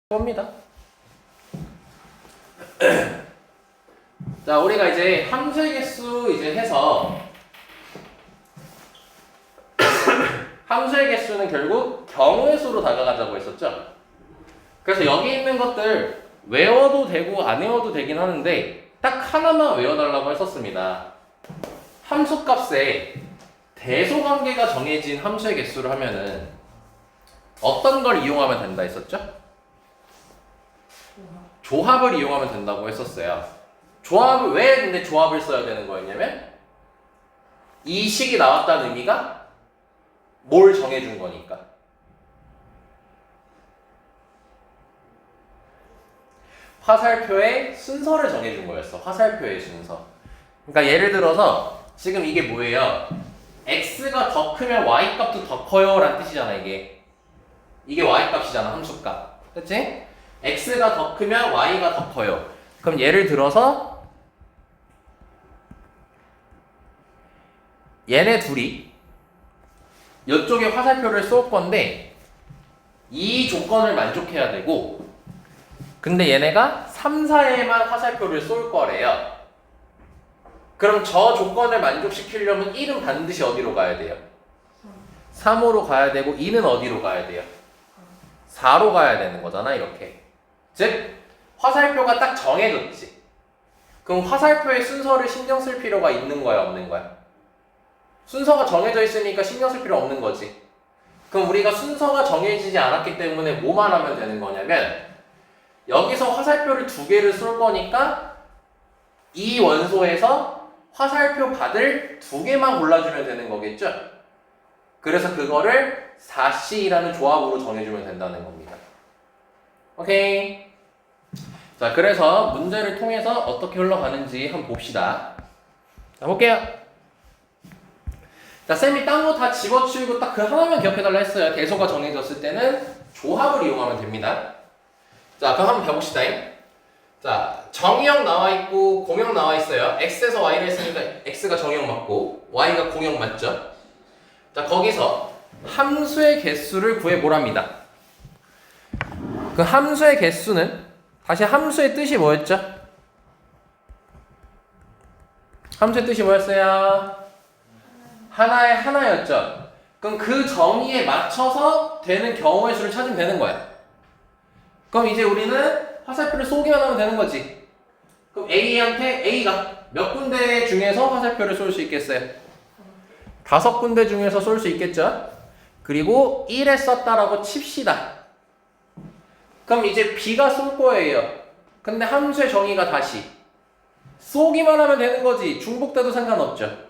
겁니다. 자, 우리가 이제 함수의 개수 이제 해서 함수의 개수는 결국 경우의 수로 다가가자고 했었죠. 그래서 여기 있는 것들 외워도 되고 안 외워도 되긴 하는데 딱 하나만 외워달라고 했었습니다. 함수값에 대소관계가 정해진 함수의 개수를 하면은 어떤 걸 이용하면 된다 했었죠? 조합을 이용하면 된다고 했었어요. 조합을 왜 근데 조합을 써야 되는 거였냐면 이 식이 나왔다는 의미가 뭘 정해준 거니까. 화살표의 순서를 정해준 거였어. 화살표의 순서. 그러니까 예를 들어서 지금 이게 뭐예요? x가 더 크면 y 값도 더 커요 라는 뜻이잖아. 이게 y 값이잖아. 함수값. 그치? x가 더 크면 y가 더 커요. 그럼 예를 들어서 얘네 둘이 이쪽에 화살표를 쏠 건데 이 조건을 만족해야 되고 근데 얘네가 3, 4에만 화살표를 쏠 거래요. 그럼 저 조건을 만족시키려면 1은 반드시 어디로 가야 돼요? 3으로 가야 되고 2는 어디로 가야 돼요? 4로 가야 되는 거잖아. 이렇게. 즉 화살표가 딱 정해졌지. 그럼 화살표의 순서를 신경 쓸 필요가 있는 거야 없는 거야? 순서가 정해져 있으니까 신경 쓸 필요 없는 거지. 그럼 우리가 순서가 정해지지 않았기 때문에 뭐만 하면 되는 거냐면 여기서 화살표를 두 개를 쏠 거니까 이 원소에서 화살표 받을 두 개만 골라주면 되는 거겠죠? 그래서 그거를 4C라는 조합으로 정해주면 된다는 겁니다. 오케이. 자, 그래서 문제를 통해서 어떻게 흘러가는지 한번 봅시다. 자, 볼게요. 자, 쌤이 딴 거 다 집어치우고 딱 그 하나만 기억해달라 했어요. 대소가 정해졌을 때는 조합을 이용하면 됩니다. 자, 그럼 한번 해봅시다. 자, 정의형 나와 있고 공형 나와 있어요. x에서 y를 했으니까 x가 정의형 맞고 y가 공형 맞죠? 자, 거기서 함수의 개수를 구해보랍니다. 그 함수의 개수는 다시 함수의 뜻이 뭐였죠? 함수의 뜻이 뭐였어요? 하나의 하나였죠. 그럼 그 정의에 맞춰서 되는 경우의 수를 찾으면 되는 거야. 그럼 이제 우리는 화살표를 쏘기만 하면 되는 거지. 그럼 A한테 A가 몇 군데 중에서 화살표를 쏠 수 있겠어요? 5군데 중에서 쏠 수 있겠죠? 그리고 1에 썼다라고 칩시다. 그럼 이제 B가 쏠 거예요. 근데 함수의 정의가 다시 쏘기만 하면 되는 거지. 중복돼도 상관없죠.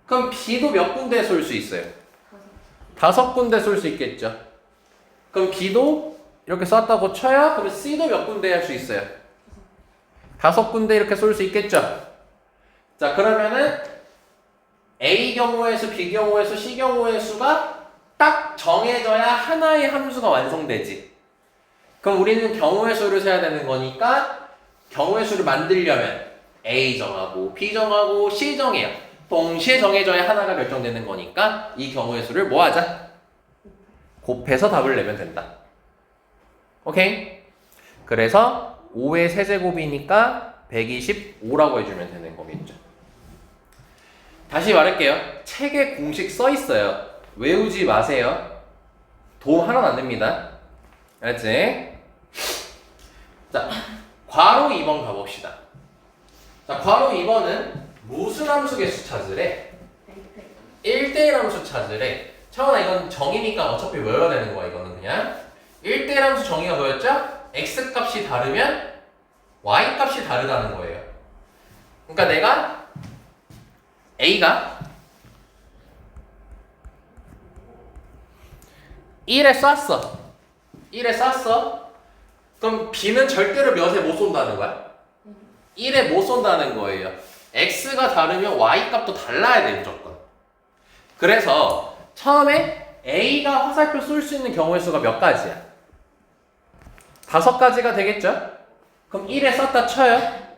그럼 B도 몇 군데 쏠 수 있어요? 5군데 쏠 수 있겠죠. 그럼 B도 이렇게 쐈다고 쳐요? 그럼 C도 몇 군데 할 수 있어요? 5군데 이렇게 쏠 수 있겠죠. 자, 그러면은 A 경우의 수, B 경우의 수, C 경우의 수가 딱 정해져야 하나의 함수가 완성되지. 그럼 우리는 경우의 수를 세야 되는 거니까 경우의 수를 만들려면 A 정하고 B 정하고 C 정해요. 동시에 정해져야 하나가 결정되는 거니까 이 경우의 수를 뭐 하자? 곱해서 답을 내면 된다. 오케이? 그래서 5의 세제곱이니까 125라고 해주면 되는 거겠죠. 다시 말할게요. 책에 공식 써 있어요. 외우지 마세요. 도움 하나도 안 됩니다. 알았지? 자, 괄호 2번 가봅시다. 자, 괄호 2번은 무슨 함수 개수 찾으래? 1대1 함수 찾으래. 차원아, 이건 정의니까 어차피 외워야 되는 거야. 이거는 그냥 1대1 함수 정의가 뭐였죠? x 값이 다르면 y 값이 다르다는 거예요. 그러니까 내가 A가 1에 쐈어. 1에 쐈어. 그럼 B는 절대로 몇에 못 쏜다는 거야? 1에 못 쏜다는 거예요. x가 다르면 y 값도 달라야 돼, 무조건. 그래서 처음에 A가 화살표 쏠 수 있는 경우의 수가 몇 가지야? 5가지가 되겠죠? 그럼 1에 쐈다 쳐요.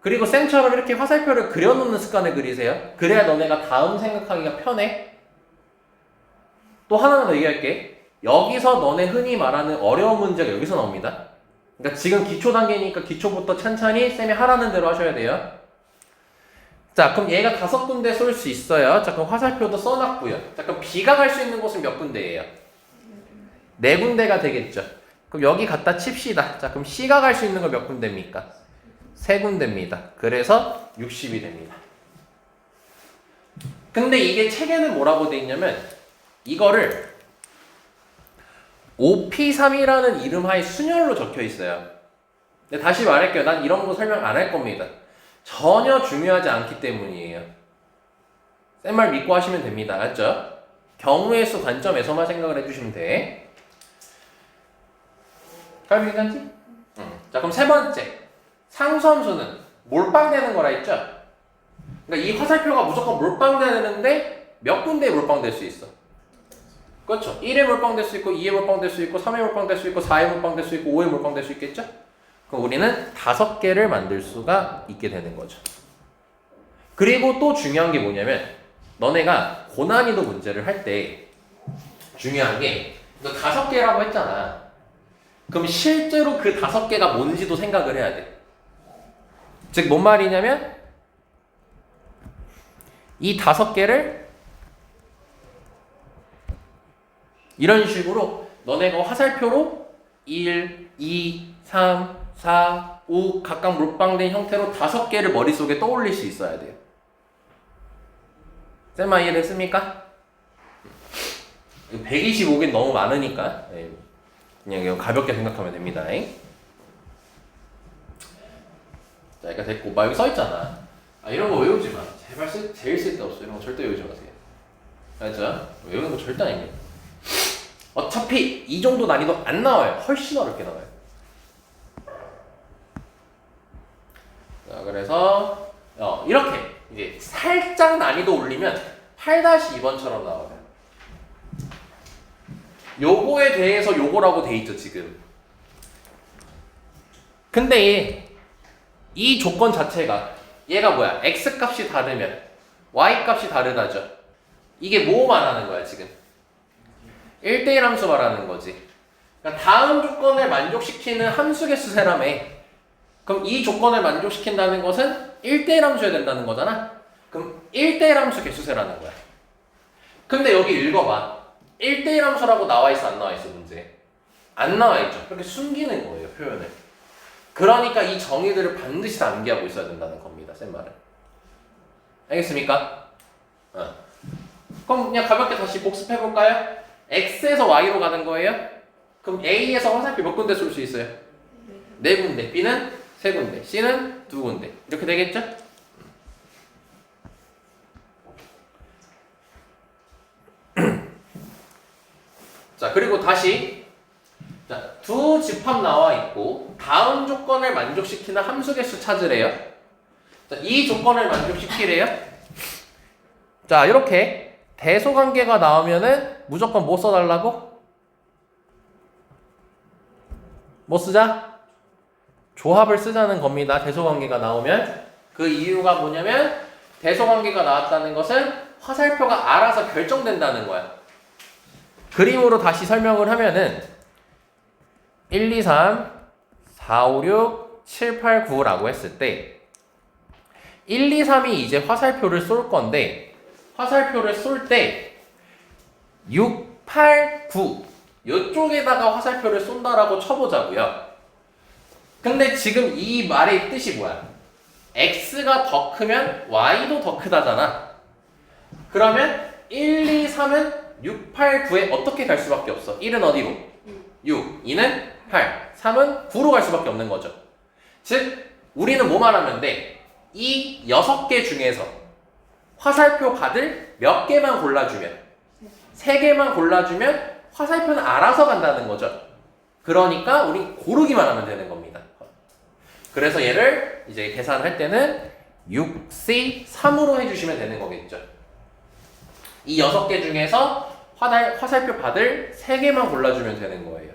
그리고 쌤처럼 이렇게 화살표를 그려놓는 습관을 그리세요. 그래야 너네가 다음 생각하기가 편해. 또 하나만 더 얘기할게. 여기서 너네 흔히 말하는 어려운 문제가 여기서 나옵니다. 그러니까 지금 기초 단계니까 기초부터 천천히 쌤이 하라는 대로 하셔야 돼요. 자, 그럼 얘가 5군데 쏠 수 있어요. 자, 그럼 화살표도 써놨고요. 자, 그럼 B가 갈 수 있는 곳은 몇 군데예요? 4군데가 되겠죠. 그럼 여기 갖다 칩시다. 자, 그럼 C가 갈 수 있는 거 몇 군데입니까? 3군데입니다. 그래서 60이 됩니다. 근데 이게 책에는 뭐라고 돼 있냐면 이거를 OP3이라는 이름하에 순열로 적혀 있어요. 근데 다시 말할게요. 난 이런 거 설명 안 할 겁니다. 전혀 중요하지 않기 때문이에요. 쌤 말 믿고 하시면 됩니다. 알았죠? 경우의 수 관점에서만 생각을 해주시면 돼. 갈비 괜찮지? 자, 그럼 세 번째. 상수함수는 몰빵되는 거라 했죠? 그러니까 이 화살표가 무조건 몰빵되는데 몇 군데에 몰빵될 수 있어? 그렇죠. 1에 몰빵될 수 있고 2에 몰빵될 수 있고 3에 몰빵될 수 있고 4에 몰빵될 수 있고 5에 몰빵될 수 있겠죠? 그럼 우리는 5개를 만들 수가 있게 되는 거죠. 그리고 또 중요한 게 뭐냐면 너네가 고난이도 문제를 할 때 중요한 게 너 5개라고 했잖아. 그럼 실제로 그 5개가 뭔지도 생각을 해야 돼. 즉 뭔 말이냐면 이 5개를 이런 식으로 너네가 화살표로 1, 2, 3, 4, 5 각각 몰빵된 형태로 5개를 머릿속에 떠올릴 수 있어야 돼요. 쌤아 이해됐습니까? 125개 너무 많으니까 그냥 이거 가볍게 생각하면 됩니다. 자, 여기가 됐고 막 여기 써있잖아. 이런 거 외우지 마. 제발 제일 쓸데없어. 이런 거 절대 외우지 마세요. 알죠? 외우는 거 절대 아닙니다. 어차피 이 정도 난이도 안 나와요. 훨씬 어렵게 나와요. 자, 그래서 이렇게 이제 살짝 난이도 올리면 8-2번처럼 나와요. 요거에 대해서 요거라고 돼 있죠, 지금. 근데 이 조건 자체가 얘가 뭐야? x 값이 다르면 y 값이 다르다죠. 이게 뭐 말하는 거야, 지금? 1대1 함수 말하는 거지. 그러니까 다음 조건을 만족시키는 함수 개수 세라며. 그럼 이 조건을 만족시킨다는 것은 1대1 함수여야 된다는 거잖아. 그럼 1대1 함수 개수 세라는 거야. 근데 여기 읽어봐. 1대1 함수라고 나와 있어, 안 나와 있어, 문제? 안 나와 있죠. 그렇게 숨기는 거예요, 표현을. 그러니까 이 정의들을 반드시 다 암기하고 있어야 된다는 겁니다, 쌤 말은. 알겠습니까? 그럼 그냥 가볍게 다시 복습해볼까요? X에서 Y로 가는 거예요? 그럼 A에서 화살표 몇 군데 쏠 수 있어요? 4군데. B는 3군데. C는 2군데. 이렇게 되겠죠? 자, 그리고 다시 자, 두 집합 나와 있고 다음 조건을 만족시키는 함수 개수 찾으래요. 자, 이 조건을 만족시키래요. 자, 이렇게 대소관계가 나오면은 무조건 뭐 써달라고? 뭐 쓰자? 조합을 쓰자는 겁니다. 대소관계가 나오면. 그 이유가 뭐냐면 대소관계가 나왔다는 것은 화살표가 알아서 결정된다는 거야. 그림으로 다시 설명을 하면은 1, 2, 3, 4, 5, 6, 7, 8, 9라고 했을 때 1, 2, 3이 이제 화살표를 쏠 건데 화살표를 쏠 때 6, 8, 9 이쪽에다가 화살표를 쏜다라고 쳐보자고요. 근데 지금 이 말의 뜻이 뭐야? X가 더 크면 Y도 더 크다잖아. 그러면 1, 2, 3은 6, 8, 9에 어떻게 갈 수밖에 없어? 1은 어디로? 6, 2는 8, 3은 9로 갈 수밖에 없는 거죠. 즉 우리는 뭐 말하면 돼? 이 6개 중에서 화살표 받을 몇 개만 골라주면 3개만 골라주면 화살표는 알아서 간다는 거죠. 그러니까 우리 고르기만 하면 되는 겁니다. 그래서 얘를 이제 계산할 때는 6C 3으로 해주시면 되는 거겠죠. 이 6개 중에서 화살표 받을 3개만 골라주면 되는 거예요.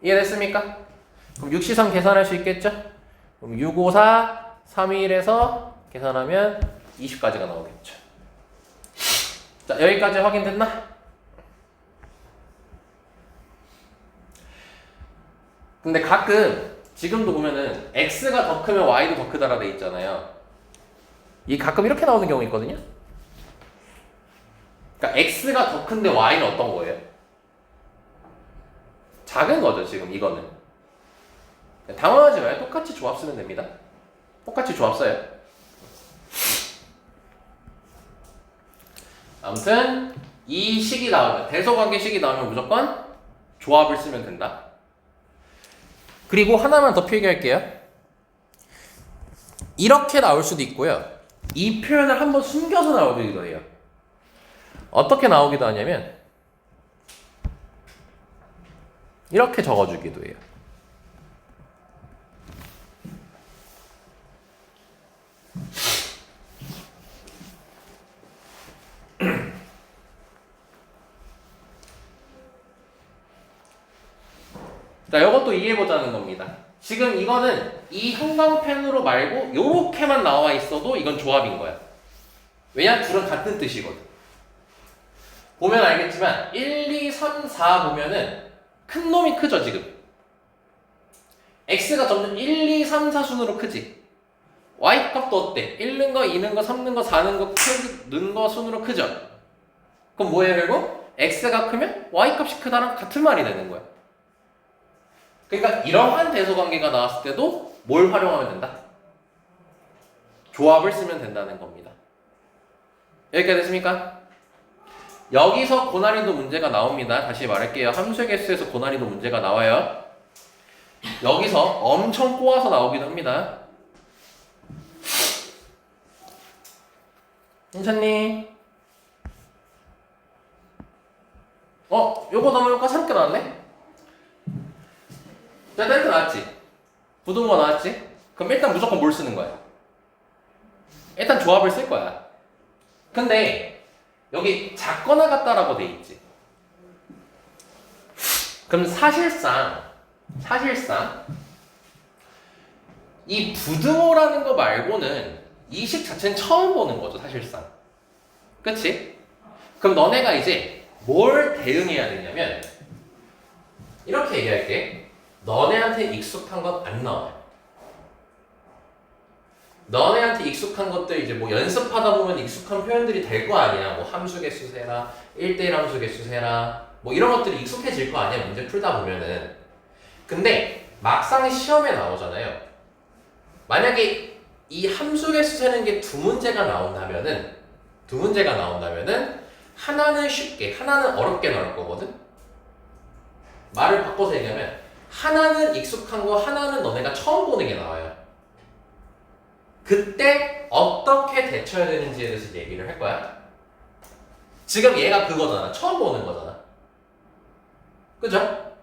이해됐습니까? 그럼 6C3 계산할 수 있겠죠? 그럼 654, 321에서 계산하면 20까지가 나오겠죠. 자, 여기까지 확인됐나? 근데 가끔 지금도 보면은 x가 더 크면 y도 더 크다라 돼 있잖아요. 이 가끔 이렇게 나오는 경우 있거든요. 그러니까 x가 더 큰데 y는 어떤 거예요? 작은 거죠 지금 이거는. 당황하지 마요. 똑같이 조합 쓰면 됩니다. 똑같이 조합 써요. 아무튼 이 식이 나오면 대소관계식이 나오면 무조건 조합을 쓰면 된다. 그리고 하나만 더 필기할게요. 이렇게 나올 수도 있고요. 이 표현을 한번 숨겨서 나오기도 해요. 어떻게 나오기도 하냐면 이렇게 적어주기도 해요. 자, 이것도 이해해보자는 겁니다. 지금 이거는 이 형광펜으로 말고 요렇게만 나와 있어도 이건 조합인 거야. 왜냐? 둘은 같은 뜻이거든. 보면 알겠지만 1, 2, 3, 4 보면은 큰 놈이 크죠 지금. x가 점점 1, 2, 3, 4 순으로 크지. y 값도 어때? 1는 거, 2는 거, 3는 거, 4는 거, 는 거 순으로 크죠. 그럼 뭐예요 결국? x가 크면 y 값이 크다랑 같은 말이 되는 거야. 그러니까 이러한 대소관계가 나왔을 때도 뭘 활용하면 된다? 조합을 쓰면 된다는 겁니다. 여기까지 됐습니까? 여기서 고난이도 문제가 나옵니다. 다시 말할게요. 함수의 개수에서 고난이도 문제가 나와요. 여기서 엄청 꼬아서 나오기도 합니다. 괜찮니? 요거 넘어올까? 새롭게 나왔네? 자, 델타 나왔지? 부등호 나왔지? 그럼 일단 무조건 뭘 쓰는 거야? 일단 조합을 쓸 거야. 근데 여기 작거나 같다라고 돼 있지. 그럼 사실상 이 부등호라는 거 말고는 이 식 자체는 처음 보는 거죠, 사실상. 그치? 그럼 너네가 이제 뭘 대응해야 되냐면 이렇게 얘기할게. 너네한테 익숙한 건 안 나와요. 너네한테 익숙한 것들 이제 뭐 연습하다 보면 익숙한 표현들이 될 거 아니야. 뭐 함수개수 세라, 1대1 함수개수 세라, 뭐 이런 것들이 익숙해질 거 아니야. 문제 풀다 보면은. 근데 막상 시험에 나오잖아요. 만약에 이 함수개수 세는 게 두 문제가 나온다면은 하나는 쉽게, 하나는 어렵게 나올 거거든. 말을 바꿔서 얘기하면 하나는 익숙한 거, 하나는 너네가 처음 보는 게 나와요. 그때 어떻게 대처해야 되는지에 대해서 얘기를 할 거야. 지금 얘가 그거잖아. 처음 보는 거잖아. 그죠?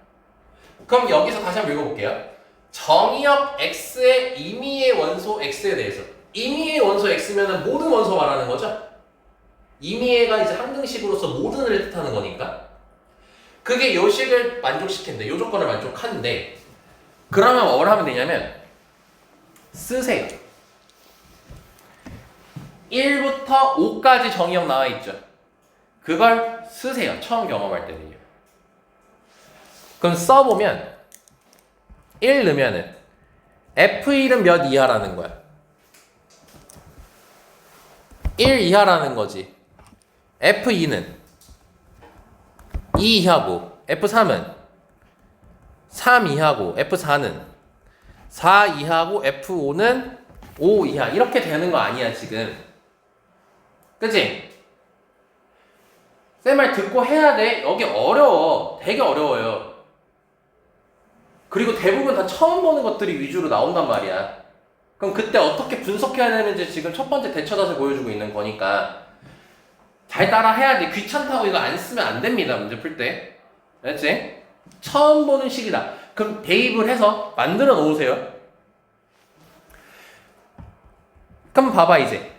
그럼 여기서 다시 한번 읽어볼게요. 정의역 x의 임의의 원소 x에 대해서. 임의의 원소 x면은 모든 원소 말하는 거죠? 임의가 이제 항등식으로서 모든을 뜻하는 거니까. 그게 요 식을 만족시킨대. 요 조건을 만족하는데, 그러면 뭘 하면 되냐면 쓰세요. 1부터 5까지 정의역 나와 있죠. 그걸 쓰세요. 처음 경험할 때는요. 그럼 써보면 1 넣으면은 F1은 몇 이하라는 거야? 1 이하라는 거지. F2는 2 이하고, F3은 3 이하고, F4는 4 이하고, F5는 5 이하. 이렇게 되는 거 아니야 지금. 그치? 쌤 말 듣고 해야 돼. 여기 어려워. 되게 어려워요. 그리고 대부분 다 처음 보는 것들이 위주로 나온단 말이야. 그럼 그때 어떻게 분석해야 되는지 지금 첫 번째 대처자세 보여주고 있는 거니까 잘 따라 해야 돼. 귀찮다고 이거 안 쓰면 안 됩니다. 문제 풀 때. 알았지? 처음 보는 식이다. 그럼 대입을 해서 만들어 놓으세요. 그럼 봐봐 이제.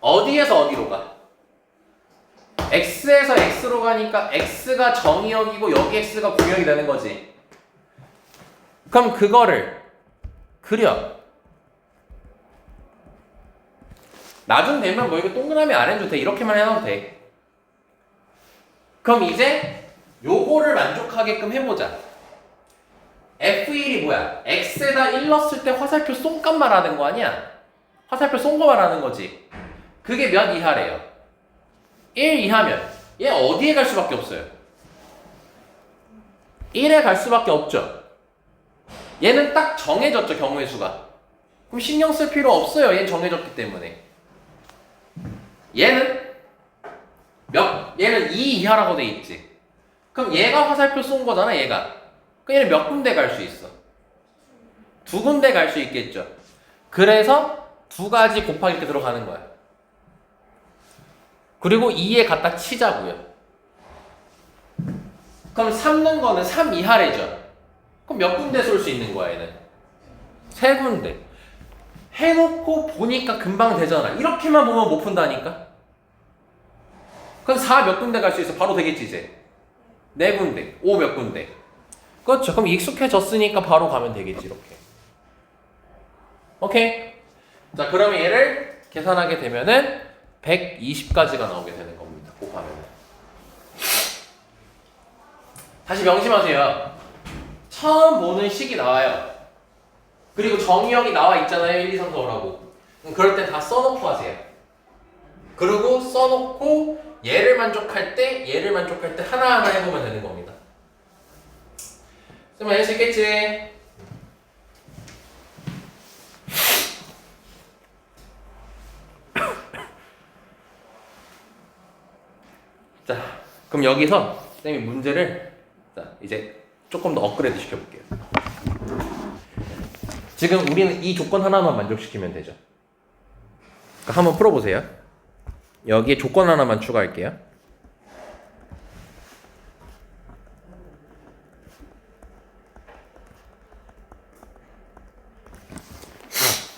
어디에서 어디로 가? x에서 x로 가니까 x가 정의역이고 여기 x가 공역이 되는 거지. 그럼 그거를 그려. 나중 되면 뭐 이거 동그라미 안 해도 돼. 이렇게만 해놔도 돼. 그럼 이제 요거를 만족하게끔 해보자. F1이 뭐야? X에다 1 넣었을 때 화살표 쏜값 말하는 거 아니야? 화살표 쏜 거 말하는 거지. 그게 몇 이하래요? 1 이하면 얘 어디에 갈 수밖에 없어요? 1에 갈 수밖에 없죠. 얘는 딱 정해졌죠, 경우의 수가. 그럼 신경 쓸 필요 없어요. 얘는 정해졌기 때문에. 얘는 얘는 2 이하라고 돼 있지. 그럼 얘가 화살표 쏜 거잖아, 얘가. 그럼 얘는 몇 군데 갈 수 있어? 2군데 갈 수 있겠죠. 그래서 2가지 곱하기 이렇게 들어가는 거야. 그리고 2에 갖다 치자고요. 그럼 3는 거는 3 이하래죠. 그럼 몇 군데 쏠 수 있는 거야, 얘는? 3군데. 해놓고 보니까 금방 되잖아. 이렇게만 보면 못 푼다니까? 그럼 4 몇 군데 갈 수 있어? 바로 되겠지, 이제. 4군데. 5 몇 군데. 그렇죠. 그럼 익숙해졌으니까 바로 가면 되겠지, 이렇게. 오케이? 자, 그러면 얘를 계산하게 되면은 120까지가 나오게 되는 겁니다. 곱하면. 다시 명심하세요. 처음 보는 식이 나와요. 그리고 정의역이 나와 있잖아요. 1, 2, 3, 4, 5라고. 그럴 땐 다 써놓고 하세요. 그리고 써놓고 얘를 만족할 때 하나하나 해보면 되는 겁니다. 쌤 할 수 있겠지? 자, 그럼 여기서 쌤이 문제를 이제 조금 더 업그레이드 시켜볼게요. 지금 우리는 이 조건 하나만 만족시키면 되죠. 그러니까 한번 풀어보세요. 여기에 조건 하나만 추가할게요.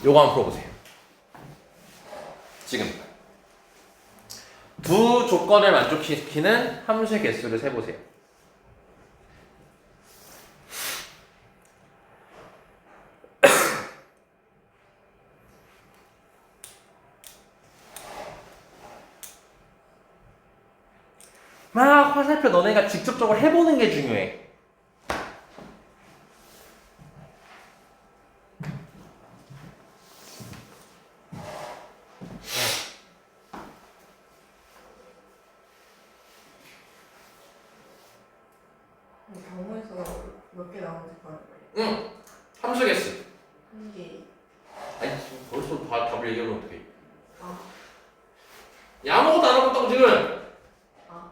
요거 한번 풀어보세요. 지금 두 조건을 만족시키는 함수의 개수를 세보세요. 막 화살표 너네가 직접적으로 해보는 게 중요해. 경우의 수가 몇 개 나오는지 봐요. 응, 함수 개수. 한 개. 아니 지금 벌써 답을 얘기하면 어떡해. 아. 야, 아무것도 안 하고 있다고 지금. 아.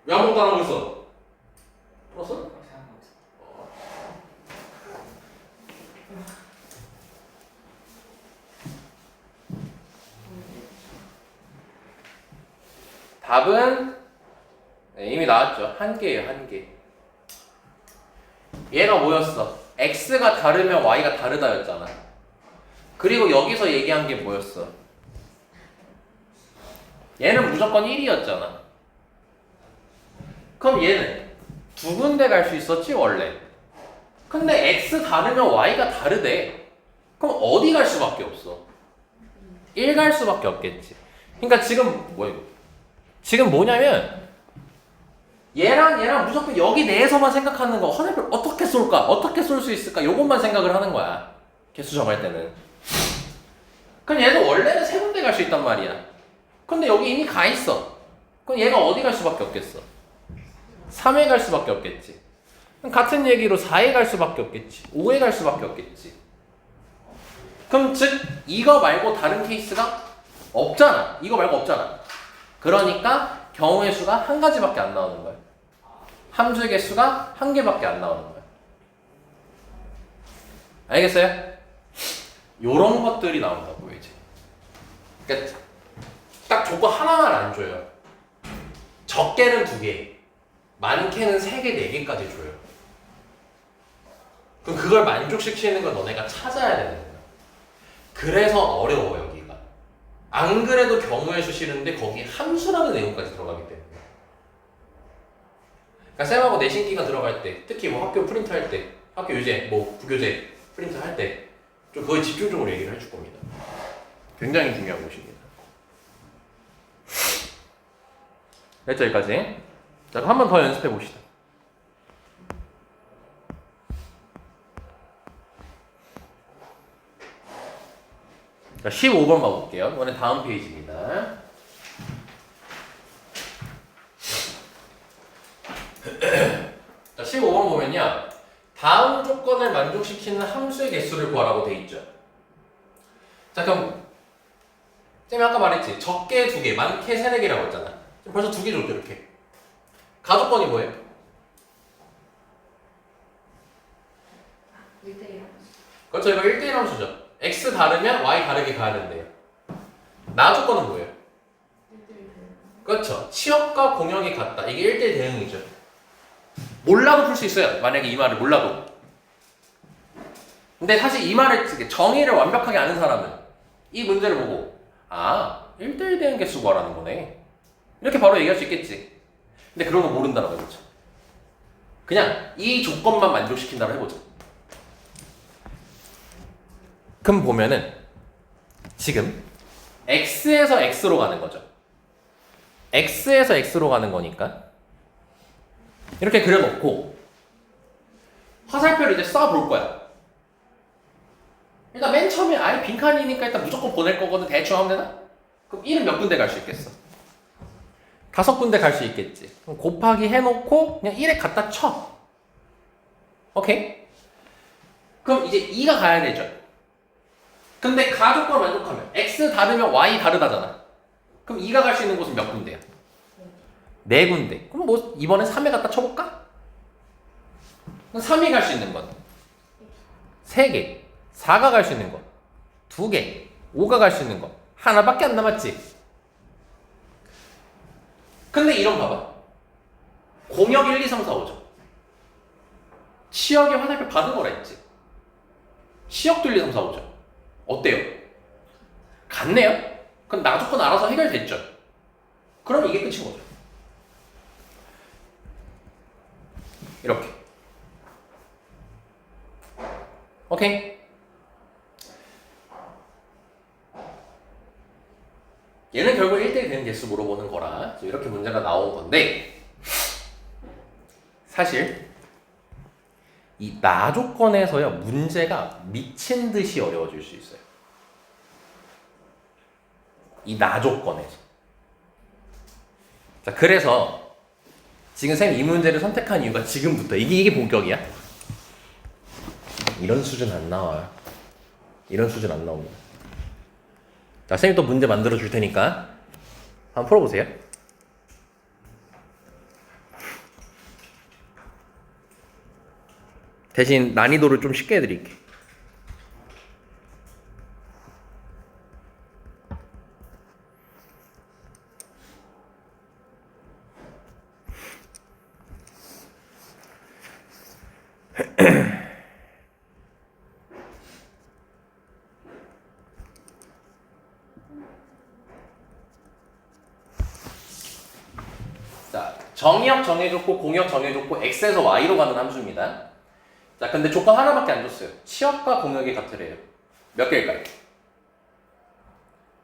왜 아무것도 안 하고 있어? 풀었어? 답은 이미 나왔죠. 한 개예요, 한 개. 얘가 뭐였어? x가 다르면 y가 다르다였잖아. 그리고 여기서 얘기한 게 뭐였어? 얘는 무조건 1이었잖아. 그럼 얘는 2군데 갈 수 있었지 원래. 근데 x 다르면 y가 다르대. 그럼 어디 갈 수밖에 없어? 1 갈 수밖에 없겠지. 그러니까 지금 뭐야 이거? 지금 뭐냐면 얘랑 무조건 여기 내에서만 생각하는 거. 화살표 어떻게 쏠까? 어떻게 쏠 수 있을까? 요것만 생각을 하는 거야. 개수 정할 때는. 그럼 얘도 원래는 3군데 갈 수 있단 말이야. 근데 여기 이미 가 있어. 그럼 얘가 어디 갈 수밖에 없겠어? 3에 갈 수밖에 없겠지. 그럼 같은 얘기로 4에 갈 수밖에 없겠지. 5에 갈 수밖에 없겠지. 그럼 즉 이거 말고 다른 케이스가 없잖아. 이거 말고 없잖아. 그러니까 경우의 수가 한 가지밖에 안 나오는 거야. 함수의 개수가 한 개밖에 안 나오는 거야. 알겠어요? 요런 것들이 나온다고요, 이제. 그러니까 딱 조건 하나만 안 줘요. 적게는 2개, 많게는 3개, 4개까지 줘요. 그럼 그걸 만족시키는 걸 너네가 찾아야 되는 거야. 그래서 어려워, 여기가. 안 그래도 경우의 수 싫은데 거기 함수라는 내용까지 들어가기 때문에. 그러니까 쌤하고 내신 기간 들어갈 때, 특히 뭐 학교 프린트 할 때, 학교 유제, 뭐 부교재 프린트 할 때 좀 그거에 집중적으로 얘기를 해줄 겁니다. 굉장히 중요한 곳입니다. 됐죠, 여기까지? 자, 그럼 한 번 더 연습해 봅시다. 자, 15번 봐볼게요. 이번엔 다음 페이지입니다. 자, 15번 보면요. 다음 조건을 만족시키는 함수의 개수를 구하라고 돼 있죠. 자, 그럼 쌤이 아까 말했지. 적게 2개, 많게 3, 4개라고 했잖아. 벌써 2개 줬죠, 이렇게. 가조건이 뭐예요? 1대1 그렇죠. 이거 1대1 함수죠. x 다르면 y 다르게 가야 된대요. 나 조건은 뭐예요? 1대1 그렇죠. 치역과 공역이 같다. 이게 1대1 대응이죠. 몰라도 풀 수 있어요. 만약에 이 말을 몰라도. 근데 사실 이 말을 정의를 완벽하게 아는 사람은 이 문제를 보고 1대1 대응 개수 구하라는 거네. 이렇게 바로 얘기할 수 있겠지. 근데 그런 거 모른다는 거죠. 그냥 이 조건만 만족시킨다고 해보자. 그럼 보면은 지금 x에서 x로 가는 거죠. x에서 x로 가는 거니까 이렇게 그려놓고 화살표를 이제 써볼 거야. 일단 맨 처음에 아예 빈칸이니까 일단 무조건 보낼 거거든. 대충 하면 되나? 그럼 1은 몇 군데 갈 수 있겠어? 5군데 갈 수 있겠지. 그럼 곱하기 해놓고 그냥 1에 갖다 쳐. 오케이? 그럼 이제 2가 가야 되죠. 근데 가조건 만족하면 x 다르면 y 다르다잖아. 그럼 2가 갈 수 있는 곳은 몇 군데야? 4군데. 그럼 뭐 이번엔 3에 갖다 쳐볼까? 그럼 3이 갈 수 있는 건 3개, 4가 갈 수 있는 건 2개, 5가 갈 수 있는 건 하나밖에 안 남았지. 근데 이런 봐봐. 공역 1, 2, 3, 4, 5죠. 치역의 화살표 받은 거라 했지. 치역도 1, 2, 3, 4, 5죠. 어때요? 같네요? 그럼 나 조건 알아서 해결됐죠. 그럼 이게 끝인 거죠. 이렇게. 오케이? 얘는 결국 1대1 되는 개수 물어보는 거라 이렇게 문제가 나온 건데 사실 이 나 조건에서요 문제가 미친 듯이 어려워질 수 있어요. 이 나 조건에서. 자, 그래서 지금 쌤이 이 문제를 선택한 이유가 지금부터 이게 본격이야. 이런 수준 안 나와. 이런 수준 안 나옵니다. 자, 쌤이 또 문제 만들어 줄 테니까 한번 풀어보세요. 대신 난이도를 좀 쉽게 해드릴게. 자, 정의역 정해줬고 공역 정해줬고 x에서 y로 가는 함수입니다. 자, 근데 조건 하나밖에 안 줬어요. 치역과 공역이 같으래요. 몇 개일까요?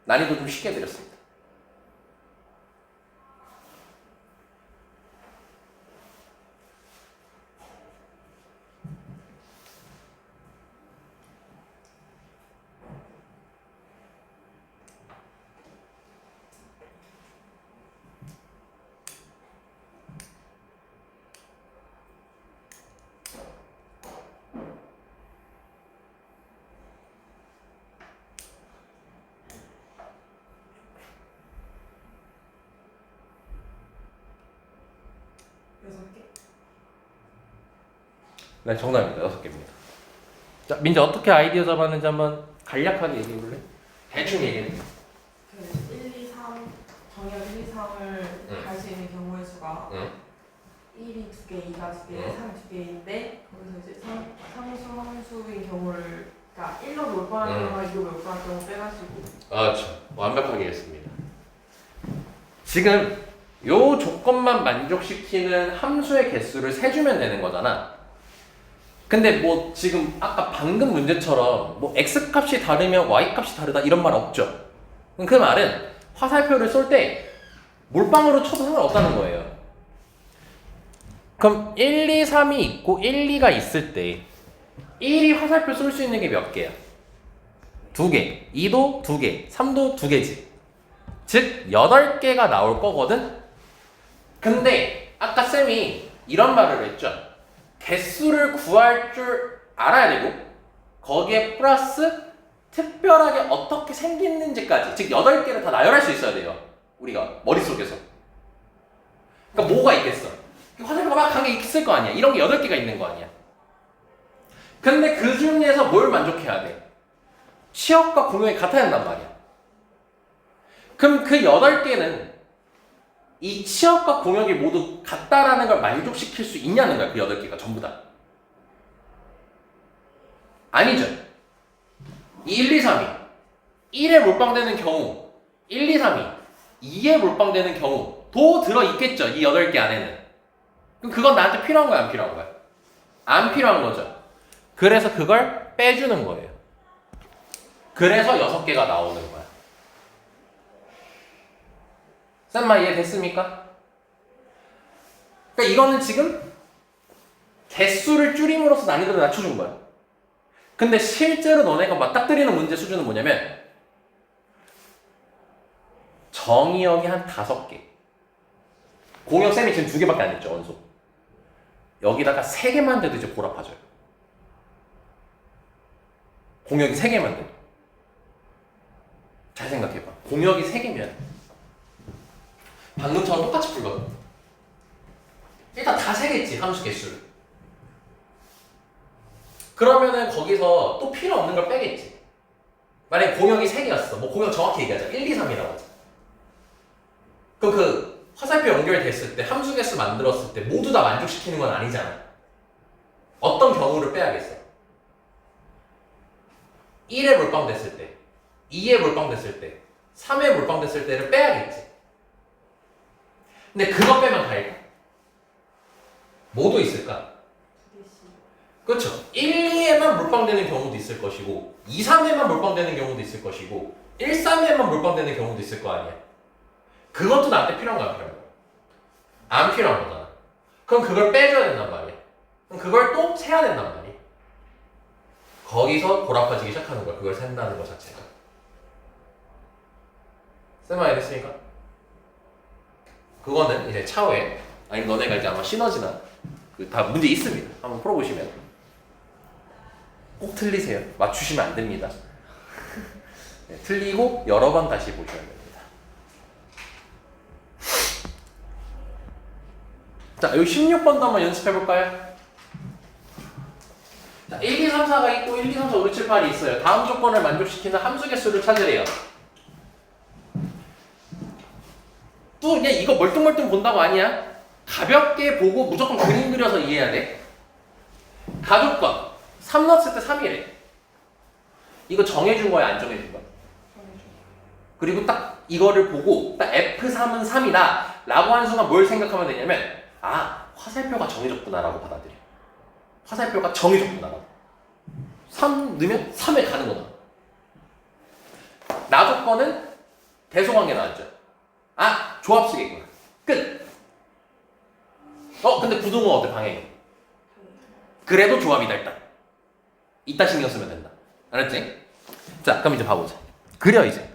난이도 좀 쉽게 드렸습니다. 네, 정답입니다. 6개입니다. 자, 민재 어떻게 아이디어 잡았는지 한번 간략하게 얘기해 볼래? 대충 얘기해. 그 1, 2, 3 정의역 1, 2, 3을 갈 수 있는 경우의 수가 1이 2개, 2가 2개, 3이 2개인데 거기서 이제 상수 함수인 경우를 그러니까 1로 몰빵할 경우와 2로 몰빵할 경우 빼가지고 그렇죠. 완벽하게 했습니다. 지금 요 조건만 만족시키는 함수의 개수를 세주면 되는 거잖아. 근데 뭐 지금 아까 방금 문제처럼 뭐 x 값이 다르면 y 값이 다르다 이런 말 없죠. 그 말은 화살표를 쏠 때 몰빵으로 쳐도 상관없다는 거예요. 그럼 1, 2, 3이 있고 1, 2가 있을 때 1이 화살표 쏠 수 있는 게 몇 개야? 2개, 2도 2개, 3도 2개지. 즉 8개가 나올 거거든. 근데 아까 쌤이 이런 말을 했죠. 개수를 구할 줄 알아야 되고 거기에 플러스 특별하게 어떻게 생기는지까지, 즉 8개를 다 나열할 수 있어야 돼요. 우리가 머릿속에서. 그러니까 뭐가 있겠어? 화살표가 막 한 개 있을 거 아니야. 이런 게 8개가 있는 거 아니야. 근데 그 중에서 뭘 만족해야 돼? 취업과 공용이 같아야 된단 말이야. 그럼 그 8개는 이 취업과 공역이 모두 같다라는 걸 만족시킬 수 있냐는 거야. 그 8개가 전부 다. 아니죠. 1, 2, 3이 1에 몰빵되는 경우, 1, 2, 3이 2에 몰빵되는 경우도 들어있겠죠. 이 8개 안에는. 그럼 그건 나한테 필요한 거야, 안 필요한 거야? 안 필요한 거죠. 그래서 그걸 빼주는 거예요. 그래서 6개가 나오는 거야. 쌤마 이해됐습니까? 그러니까 이거는 지금 개수를 줄임으로써 난이도를 낮춰준 거야. 근데 실제로 너네가 맞닥뜨리는 문제 수준은 뭐냐면 정의역이 한 5개. 공역쌤이 지금 2개밖에 안 했죠, 원소. 여기다가 3개만 돼도 이제 보라파져요. 공역이 3개만 돼도. 잘 생각해봐. 공역이 3개면 방금처럼 똑같이 풀거든. 일단 다 세겠지, 함수 개수를. 그러면은 거기서 또 필요 없는 걸 빼겠지. 만약에 공역이 3개였어. 뭐 공역 정확히 얘기하자. 1, 2, 3이라고 하자. 그럼 그 화살표 연결됐을 때, 함수 개수 만들었을 때 모두 다 만족시키는 건 아니잖아. 어떤 경우를 빼야겠어? 1에 몰빵됐을 때, 2에 몰빵됐을 때, 3에 몰빵됐을 때를 빼야겠지. 근데 그거 빼면 다일까? 뭐도 있을까? 그렇죠. 1, 2에만 몰빵되는 경우도 있을 것이고 2, 3에만 몰빵되는 경우도 있을 것이고 1, 3에만 몰빵되는 경우도 있을 거 아니야. 그것도 나한테 필요한 거야, 필요한 거야? 안 필요한 거잖아. 그럼 그걸 빼줘야 된단 말이야. 그럼 그걸 또 세야 된단 말이야. 거기서 보라파지기 시작하는 거야. 그걸 센다는 것 자체가. 쌤아 이랬으니까? 그거는 이제 차후에, 아니면 너네가 이제 아마 시너지나 다 문제 있습니다. 한번 풀어보시면 꼭 틀리세요. 맞추시면 안 됩니다. 네, 틀리고 여러 번 다시 보셔야 됩니다. 자, 여기 16번도 한번 연습해볼까요? 자, 1, 2, 3, 4가 있고 1, 2, 3, 4, 5, 6, 7, 8이 있어요. 다음 조건을 만족시키는 함수 개수를 찾으래요. 또 그냥 이거 멀뚱멀뚱 본다고 아니야. 가볍게 보고 무조건 그림 그려서 이해해야 돼. 가족권 3 넣었을 때 3이래. 이거 정해준 거야, 안 정해준 거야? 그리고 딱 이거를 보고 딱 F3은 3이다 라고 하는 순간 뭘 생각하면 되냐면, 아, 화살표가 정해졌구나 라고 받아들여. 화살표가 정해졌구나 라고. 3 넣으면 3에 가는 거다. 나 조건은 대소관계 나왔죠. 아, 조합식이구나. 끝. 근데 구동은 어때, 방향이? 그래도 조합이다, 일단. 이따 신경 쓰면 된다. 알았지? 자, 그럼 이제 봐보자. 그려, 이제.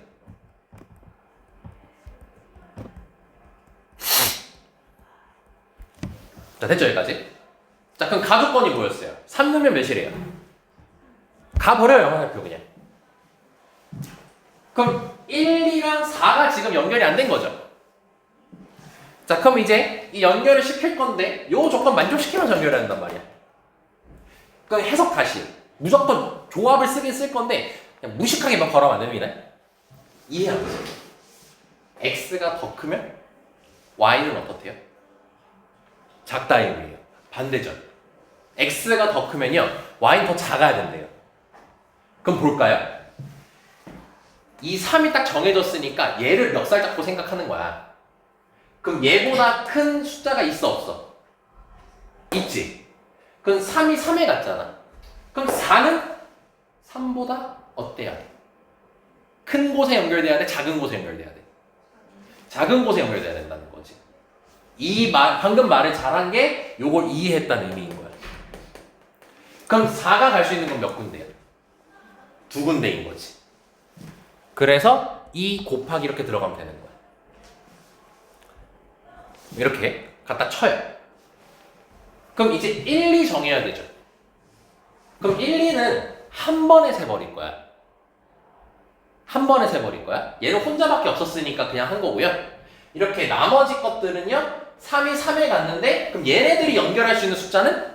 자, 됐죠, 여기까지? 자, 그럼 가조건이 뭐였어요? 3 넣으면 몇이래요? 가버려요, 화살표 그냥. 그럼 1, 2랑 4가 지금 연결이 안 된 거죠? 자, 그럼 이제 이 연결을 시킬 건데 요 조건 만족시키면서 연결해야 된단 말이야. 그럼 해석 다시. 무조건 조합을 쓰긴 쓸 건데 그냥 무식하게만 걸어면 안 됩니다. 이해 안 되죠? x가 더 크면 y는 어떻대요? 작다 이거예요. 반대죠. x가 더 크면요 y는 더 작아야 된대요. 그럼 볼까요? 이 3이 딱 정해졌으니까 얘를 멱살 잡고 생각하는 거야. 그럼 얘보다 큰 숫자가 있어, 없어? 있지. 그럼 3이 3에 갔잖아. 그럼 4는 3보다 어때야 돼? 큰 곳에 연결돼야 돼? 작은 곳에 연결돼야 돼? 작은 곳에 연결돼야 된다는 거지. 방금 말을 잘한 게 요걸 이해했다는 의미인 거야. 그럼 4가 갈 수 있는 건 몇 군데야? 2군데인 거지. 그래서 2 곱하기 이렇게 들어가면 되는 거야. 이렇게 갖다 쳐요. 그럼 이제 1, 2 정해야 되죠. 그럼 1, 2는 한 번에 세버릴 거야. 한 번에 세버릴 거야. 얘는 혼자밖에 없었으니까 그냥 한 거고요. 이렇게 나머지 것들은요. 3이 3에 갔는데 그럼 얘네들이 연결할 수 있는 숫자는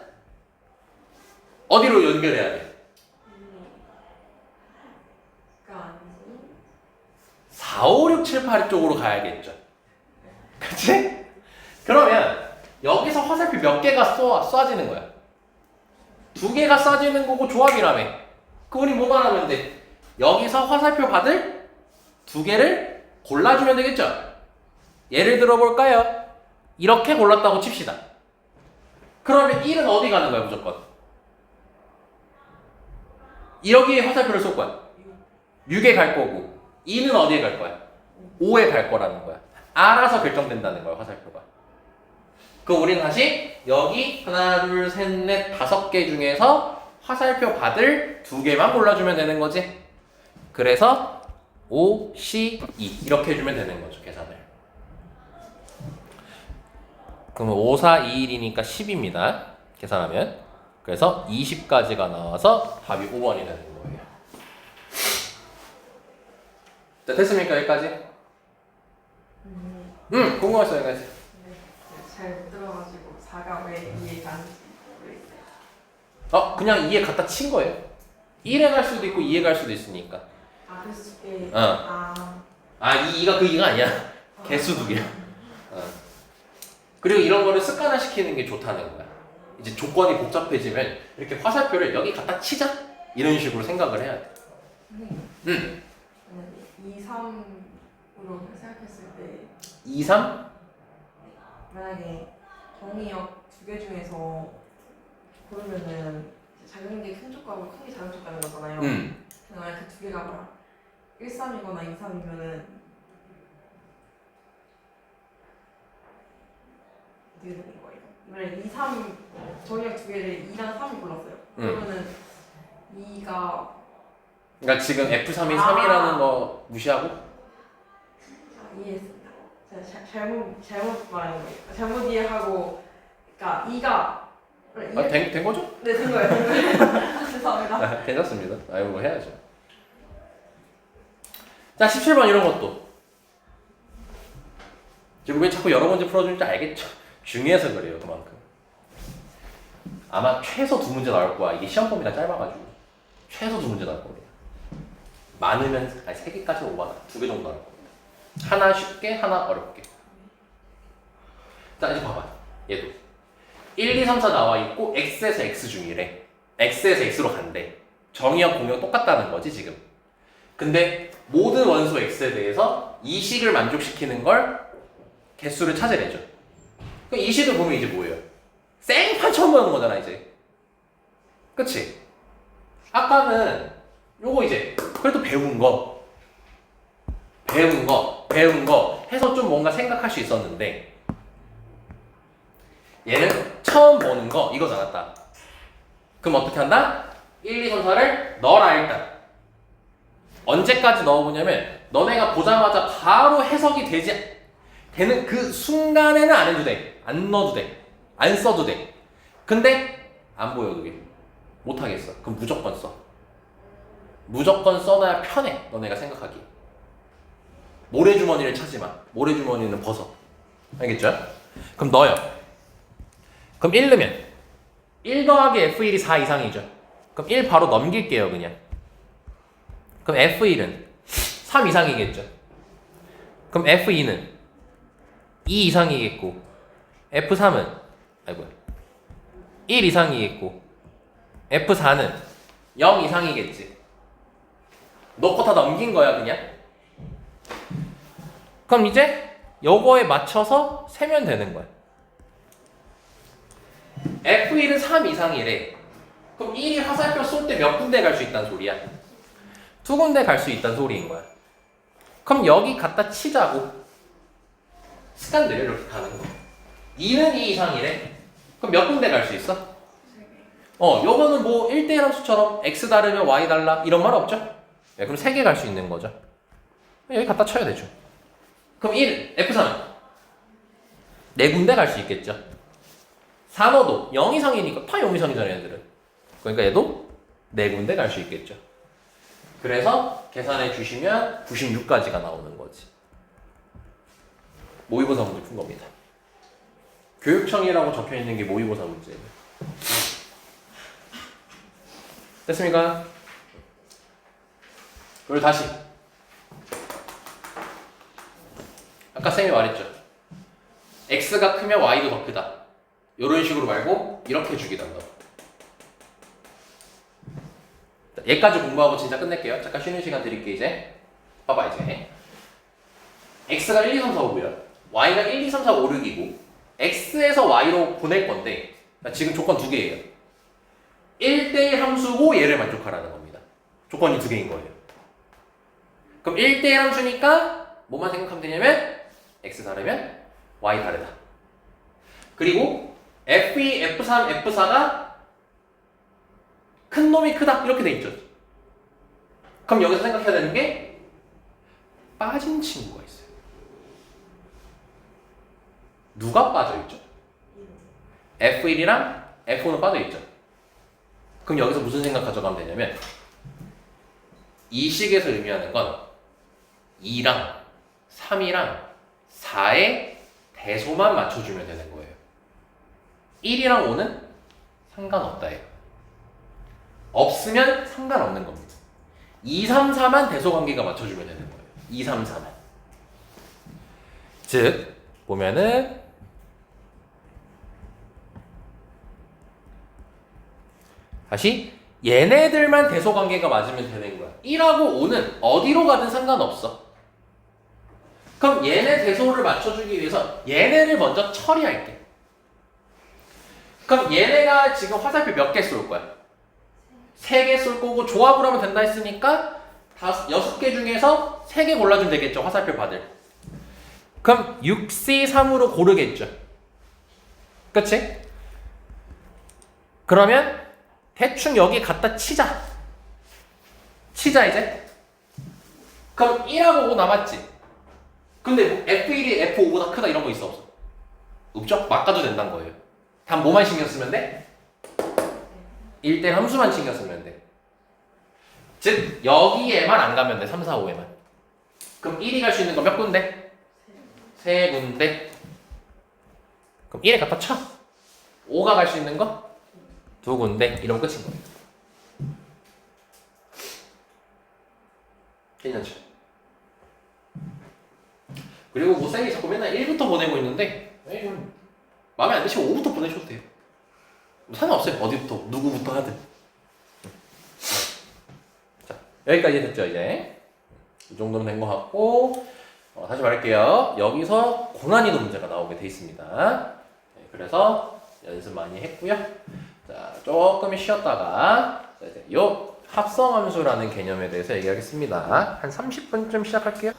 어디로 연결해야 돼? 4, 5, 6, 7, 8 쪽으로 가야겠죠. 그치? 그러면 여기서 화살표 몇 개가 쏴지는 거야? 2개가 쏴지는 거고 조합이라며. 그럼 우리 뭐만 하면 돼? 여기서 화살표 받을 2개를 골라주면 되겠죠? 예를 들어 볼까요? 이렇게 골랐다고 칩시다. 그러면 1은 어디 가는 거야 무조건? 여기에 화살표를 쏠 거야. 6에 갈 거고 2는 어디에 갈 거야? 5에 갈 거라는 거야. 알아서 결정된다는 거야 화살표가. 그럼 우리는 다시 여기 하나 둘 셋 넷 5개 중에서 화살표 받을 2개만 골라주면 되는 거지. 그래서 5, C, 2 이렇게 해주면 되는 거죠 계산을. 그러면 5, 4, 2, 1이니까 10입니다 계산하면. 그래서 20까지가 나와서 답이 5번이 되는 거예요. 자, 됐습니까 여기까지? 궁금했어요 여기까지. 네, 잘 못 들어가지고 4가 왜 2에 가는지 모르겠어요. 그냥 2에 갖다 친 거예요. 1에 갈 수도 있고 2에 갈 수도 있으니까. 그래서 이게 이 2가 그 2가 아니야. 개수 2개야. 그리고 이런 거를 습관화 시키는 게 좋다는 거야. 이제 조건이 복잡해지면 이렇게 화살표를 여기 갖다 치자 이런 식으로 생각을 해야 돼. 만약에 2, 3으로 생각했을 때 2, 3? 만약에 정의역 2개 중에서 고르면은 작은 게 큰 쪽하고 큰 게 작은 쪽 가는 거잖아요. 만약 그 2개가 막 1, 3이거나 2, 3이면은 어떻게 되는 거예요? 만약에 2, 3 정의역 2개를 2랑 3을 골랐어요. 그러면은 2가 그러니까 지금 F3이 3이라는 거 무시하고? 이해했습니다. 제가 잘못 말한 거예요. 잘못 이해하고, 그러니까 2가 된 거죠? 네, 된 거예요. 죄송합니다. 괜찮습니다. 뭐 해야죠. 자, 17번 이런 것도. 지금 왜 자꾸 여러 문제 풀어주는지 알겠죠? 중요해서 그래요, 그만큼. 아마 최소 2문제 나올 거야. 이게 시험 범위가 짧아가지고. 최소 2문제 나올 거예요. 많으면 3개까지 오바다. 2개 정도 나올 겁니다. 하나 쉽게, 하나 어렵게. 자, 이제 봐봐. 얘도. 1, 2, 3, 4 나와 있고 X에서 X 중이래. X에서 X로 간대. 정의역 공역 똑같다는 거지 지금. 근데 모든 원소 X에 대해서 이 식을 만족시키는 걸 개수를 찾아내죠. 그럼 이 식을 보면 이제 뭐예요? 생판 처음 보는 거잖아 이제. 그치? 아까는 요거 이제 그래도 배운 거 해서 좀 뭔가 생각할 수 있었는데 얘는 처음 보는 거 이거잖아 딱. 그럼 어떻게 한다? 1, 2, 3, 4를 넣어라 일단. 언제까지 넣어보냐면 너네가 보자마자 바로 해석이 되는 그 순간에는 안 해도 돼. 안 넣어도 돼. 안 써도 돼. 근데 안 보여 그게. 못하겠어. 그럼 무조건 써. 무조건 써놔야 편해. 너네가 생각하기. 모래주머니를 찾지 마. 모래주머니는 벗어. 알겠죠? 그럼 넣어요. 그럼 1 넣으면 1 더하기 F1이 4 이상이죠. 그럼 1 바로 넘길게요 그냥. 그럼 F1은 3 이상이겠죠. 그럼 F2는 2 이상이겠고 F3은 1 이상이겠고 F4는 0 이상이겠지. 넣고 다 넘긴 거야 그냥. 그럼 이제 요거에 맞춰서 세면 되는 거야. F1은 3 이상이래. 그럼 1이 화살표 쏠 때 몇 군데 갈 수 있다는 소리야? 2군데 갈 수 있다는 소리인 거야. 그럼 여기 갖다 치자고. 습관 들여 이렇게 가는 거. 2는 2 이상이래. 그럼 몇 군데 갈 수 있어? 요거는 뭐 1대1 함수처럼 x 다르면 y 달라 이런 말 없죠? 네, 그럼 3개 갈 수 있는 거죠. 여기 갖다 쳐야 되죠. 그럼 1, F3은 4군데 갈 수 있겠죠. 3호도 0 이상이니까 다 0 이상이잖아요, 얘들은. 그러니까 얘도 4군데 갈 수 있겠죠. 그래서 계산해 주시면 96까지가 나오는 거지. 모의고사 문제 푼 겁니다. 교육청이라고 적혀 있는 게 모의고사 문제예요. 됐습니까? 그리고 다시 아까 쌤이 말했죠. x가 크면 y도 더 크다. 이런 식으로 말고 이렇게 주기 단다. 얘까지 공부하고 진짜 끝낼게요. 잠깐 쉬는 시간 드릴게요. 이제 봐봐. 이제 x가 1, 2, 3, 4, 5고요. y가 1, 2, 3, 4, 5, 6이고 x에서 y로 보낼 건데 지금 조건 2개예요. 1대1 함수고 얘를 만족하라는 겁니다. 조건이 2개인 거예요. 그럼 1대1 함수니까 뭐만 생각하면 되냐면 x 다르면 y 다르다. 그리고 f2, f3, f4가 큰 놈이 크다 이렇게 돼 있죠. 그럼 여기서 생각해야 되는 게 빠진 친구가 있어요. 누가 빠져 있죠? F1이랑 F5는 빠져 있죠. 그럼 여기서 무슨 생각 가져가면 되냐면 이 식에서 의미하는 건 2랑 3이랑 4의 대소만 맞춰주면 되는 거예요. 1이랑 5는 상관없다예요. 없으면 상관없는 겁니다. 2, 3, 4만 대소관계가 맞춰주면 되는 거예요. 2, 3, 4만. 즉 보면은 다시 얘네들만 대소관계가 맞으면 되는 거야. 1하고 5는 어디로 가든 상관없어. 그럼 얘네 대소를 맞춰주기 위해서 얘네를 먼저 처리할게. 그럼 얘네가 지금 화살표 몇 개 쏠 거야? 3개 쏠 거고 조합을 하면 된다 했으니까 6개 중에서 3개 골라주면 되겠죠. 화살표 받을. 그럼 6C3으로 고르겠죠. 그치? 그러면 대충 여기 갖다 치자. 치자 이제. 그럼 1하고 5 남았지. 근데 뭐 F1이 F5보다 크다 이런 거 있어 없어? 없죠? 막 가도 된다는 거예요. 단 뭐만 신경 쓰면 돼? 1대 함수만 신경 쓰면 돼. 즉 여기에만 안 가면 돼. 3, 4, 5에만. 그럼 1이 갈 수 있는 거 몇 군데? 3군데. 그럼 1에 갖다 쳐. 5가 갈 수 있는 거? 2군데. 이러면 끝인 거예요. 괜찮죠? 그리고 뭐 쌤이 자꾸 맨날 1부터 보내고 있는데 마음에 안 드시면 5부터 보내셔도 돼요. 상관없어요. 어디부터 누구부터 하든. 자, 여기까지 됐죠 이제. 이 정도는 된 것 같고 다시 말할게요. 여기서 고난이도 문제가 나오게 돼 있습니다. 네, 그래서 연습 많이 했고요. 자, 조금 쉬었다가 이제 요 합성함수라는 개념에 대해서 얘기하겠습니다. 한 30분쯤 시작할게요.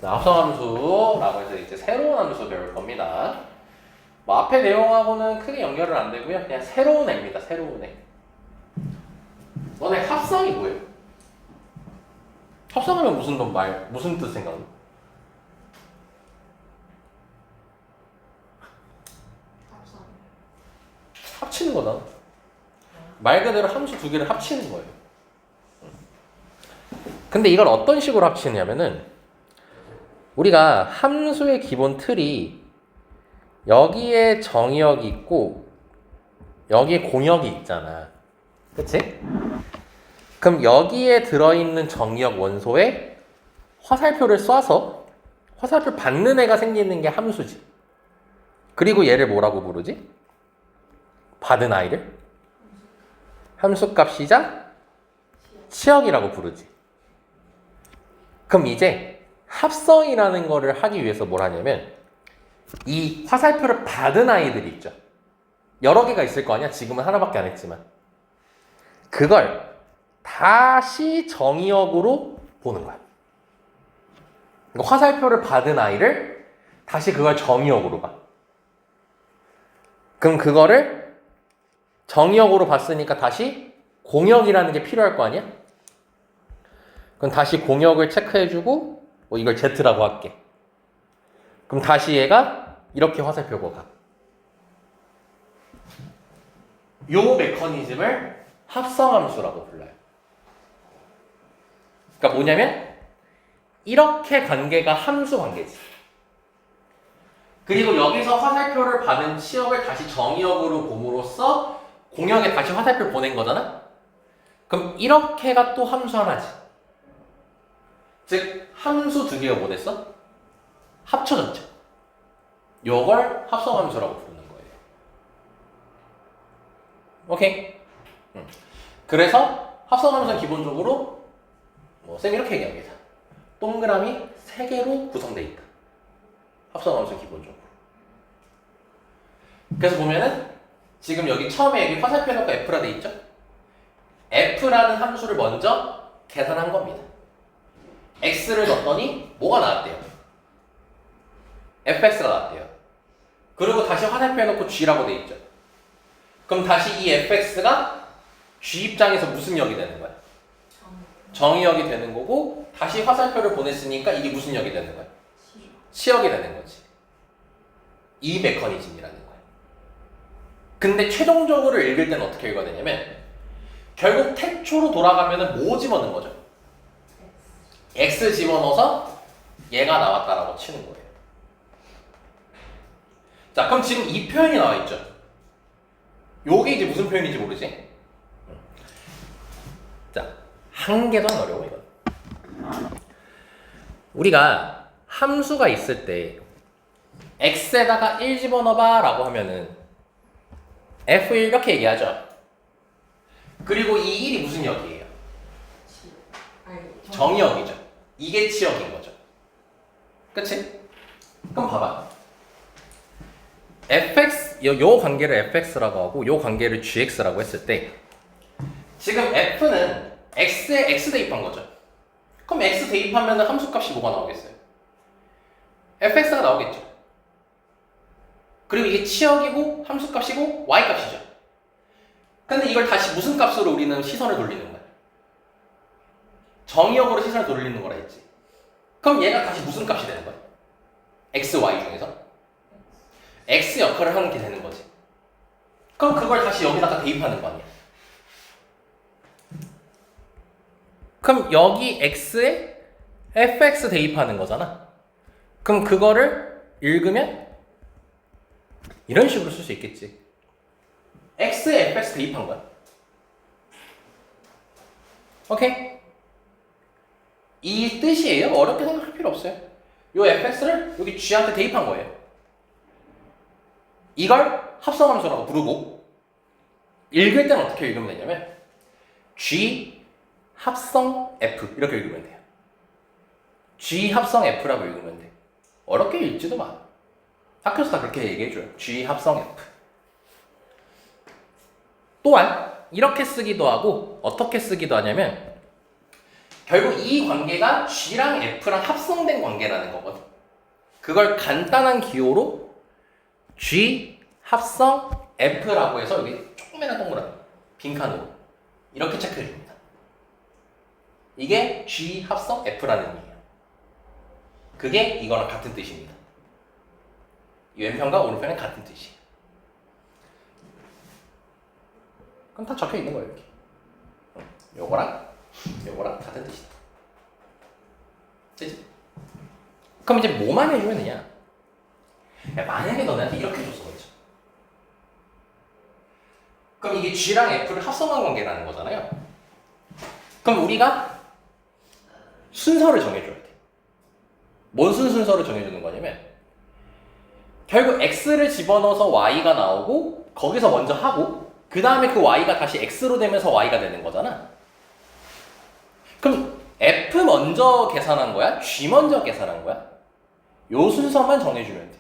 자, 합성함수라고 해서 이제 새로운 함수 배울 겁니다. 뭐 앞에 내용하고는 크게 연결은 안 되고요. 그냥 새로운 애입니다. 새로운 애. 너네 합성이 뭐예요? 합성하면 무슨 뜻 생각나? 합치는 거다. 말 그대로 함수 2개를 합치는 거예요. 근데 이걸 어떤 식으로 합치냐면은 우리가 함수의 기본 틀이 여기에 정의역이 있고 여기에 공역이 있잖아. 그치? 그럼 여기에 들어있는 정의역 원소에 화살표를 쏴서 화살표 받는 애가 생기는 게 함수지. 그리고 얘를 뭐라고 부르지? 받은 아이를 함수값이자 치역이라고 부르지. 그럼 이제 합성이라는 거를 하기 위해서 뭘 하냐면 이 화살표를 받은 아이들이 있죠. 여러 개가 있을 거 아니야? 지금은 하나밖에 안 했지만 그걸 다시 정의역으로 보는 거야. 그러니까 화살표를 받은 아이를 다시 그걸 정의역으로 봐. 그럼 그거를 정의역으로 봤으니까 다시 공역이라는 게 필요할 거 아니야? 그럼 다시 공역을 체크해주고 뭐 이걸 Z라고 할게. 그럼 다시 얘가 이렇게 화살표고 가. 요 메커니즘을 합성함수라고 불러요. 그러니까 뭐냐면 이렇게 관계가 함수 관계지. 그리고 여기서 화살표를 받은 치역을 다시 정의역으로 봄으로써 공역에 다시 화살표를 보낸 거잖아? 그럼 이렇게가 또 함수 하나지. 즉 함수 두 개가 뭐 됐어? 합쳐졌죠. 요걸 합성함수라고 부르는 거예요. 오케이? 그래서 합성함수는 기본적으로 쌤이 이렇게 얘기합니다. 동그라미 3개로 구성되어 있다. 합성함수는 기본적으로. 그래서 보면은 지금 여기 처음에 여기 화살표 해놓고 F라 돼 있죠? F라는 함수를 먼저 계산한 겁니다. X를 넣었더니 뭐가 나왔대요? fx가 나왔대요. 그리고 다시 화살표 해놓고 g라고 돼 있죠. 그럼 다시 이 fx가 g 입장에서 무슨 역이 되는 거야? 정의역이 되는 거고 다시 화살표를 보냈으니까 이게 무슨 역이 되는 거야? 치역이 되는 거지. 이 메커니즘이라는 거야. 근데 최종적으로 읽을 때는 어떻게 읽어야 되냐면 결국 태초로 돌아가면은 뭐 집어넣는 거죠? x 집어넣어서 얘가 나왔다라고 치는 거예요. 자, 그럼 지금 이 표현이 나와 있죠? 요게 이제 무슨 표현인지 모르지? 자, 한 개도 안 어려워, 이건. 우리가 함수가 있을 때 x에다가 1 집어넣어봐 라고 하면은 f1 이렇게 얘기하죠. 그리고 이 1이 무슨 역이에요? 정의역이죠. 이게 치역인 거죠. 그치? 그럼 봐봐. fx, 요 관계를 fx라고 하고 요 관계를 gx라고 했을 때 지금 f는 x에 x 대입한 거죠. 그럼 x 대입하면 함수값이 뭐가 나오겠어요? fx가 나오겠죠. 그리고 이게 치역이고 함수값이고 y값이죠. 근데 이걸 다시 무슨 값으로 우리는 시선을 돌리는 거야? 정의역으로 시선을 돌리는 거라 했지. 그럼 얘가 다시 무슨 값이 되는 거야? x, y 중에서? x 역할을 하는 게 되는 거지. 그럼 그걸 다시 여기다가 대입하는 거 아니야? 그럼 여기 x에 fx 대입하는 거잖아. 그럼 그거를 읽으면 이런 식으로 쓸 수 있겠지. x에 fx 대입한 거야. 오케이? 이 뜻이에요. 어렵게 생각할 필요 없어요. 요 fx를 여기 g한테 대입한 거예요. 이걸 합성함수라고 부르고 읽을 때는 어떻게 읽으면 되냐면 g 합성 f 이렇게 읽으면 돼요. g 합성 f라고 읽으면 돼. 어렵게 읽지도 마. 학교에서 다 그렇게 얘기해줘요. g 합성 f. 또한 이렇게 쓰기도 하고 어떻게 쓰기도 하냐면 결국 이 관계가 g랑 f랑 합성된 관계라는 거거든. 그걸 간단한 기호로 g 합성 f라고 해서 여기 조그매한 동그라미 빈칸으로 이렇게 체크해 줍니다. 이게 g 합성 f라는 의미예요. 그게 이거랑 같은 뜻입니다. 이 왼편과 오른편은 같은 뜻이에요. 그럼 다 적혀 있는 거예요, 이렇게. 요거랑 같은 뜻이다. 되지? 그럼 이제 뭐만 해주면 되냐? 야, 만약에 너네한테 이렇게 줬어, 그렇죠? 그럼 이게 G랑 F를 합성한 관계라는 거잖아요. 그럼 우리가 순서를 정해줘야 돼. 무슨 순서를 정해주는 거냐면 결국 X를 집어넣어서 Y가 나오고 거기서 먼저 하고 그 다음에 그 Y가 다시 X로 되면서 Y가 되는 거잖아. 그럼 F 먼저 계산한 거야? G 먼저 계산한 거야? 요 순서만 정해주면 돼.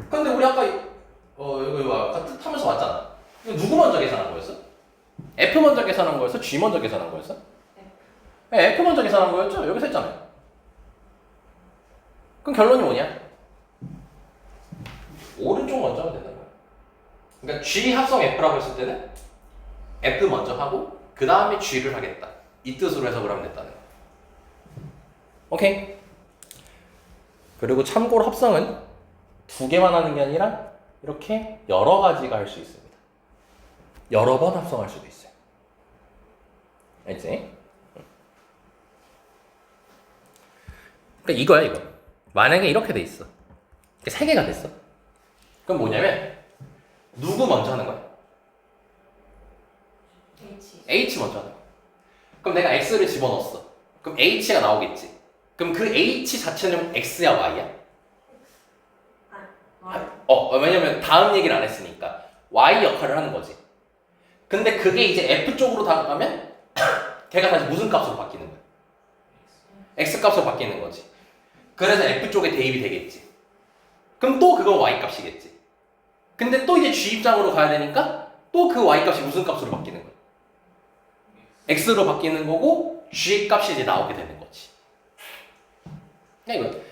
근데 우리 아까 이거 아까 뜻하면서 왔잖아. 이거 누구 먼저 계산한 거였어? F 먼저 계산한 거였어? G 먼저 계산한 거였어? 네, F 먼저 계산한 거였죠? 여기서 했잖아요. 그럼 결론이 뭐냐? 오른쪽 먼저 하면 된다는 거야. 그러니까 G 합성 F라고 했을 때는 F 먼저 하고 그 다음에 G를 하겠다. 이 뜻으로 해석을 하면 됐다는 거야. 오케이? 그리고 참고로 합성은 두 개만 하는 게 아니라 이렇게 여러 가지가 할 수 있습니다. 여러 번 합성할 수도 있어요. 알지? 그러니까 이거야 이거. 만약에 이렇게 돼 있어. 세 개가 됐어. 그럼 뭐냐면 누구 먼저 하는 거야? H 먼저 하는 거야. 그럼 내가 X를 집어넣었어. 그럼 H가 나오겠지. 그럼 그 H 자체는 X야 Y야? 왜냐면 다음 얘기를 안 했으니까 Y 역할을 하는 거지. 근데 그게 이제 F 쪽으로 다가가면 걔가 다시 무슨 값으로 바뀌는 거야? X 값으로 바뀌는 거지. 그래서 F 쪽에 대입이 되겠지. 그럼 또 그건 Y 값이겠지. 근데 또 이제 G 입장으로 가야 되니까 또 그 Y 값이 무슨 값으로 바뀌는 거야? X로 바뀌는 거고 G 값이 이제 나오게 되는 거지. 이거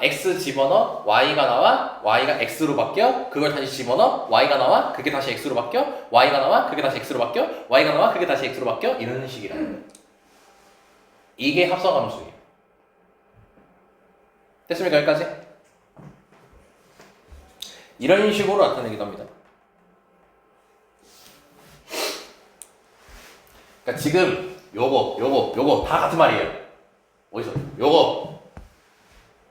X 집어넣어 Y가 나와 Y가 X로 바뀌어 그걸 다시 집어넣어 Y가 나와 그게 다시 X로 바뀌어 Y가 나와 그게 다시 X로 바뀌어 Y가 나와 그게 다시 X로 바뀌어 이런 식이라는 거야. 이게 합성함수예요. 됐습니까? 여기까지? 이런 식으로 나타내기도 합니다. 그러니까 지금 요거 다 같은 말이에요. 어디서?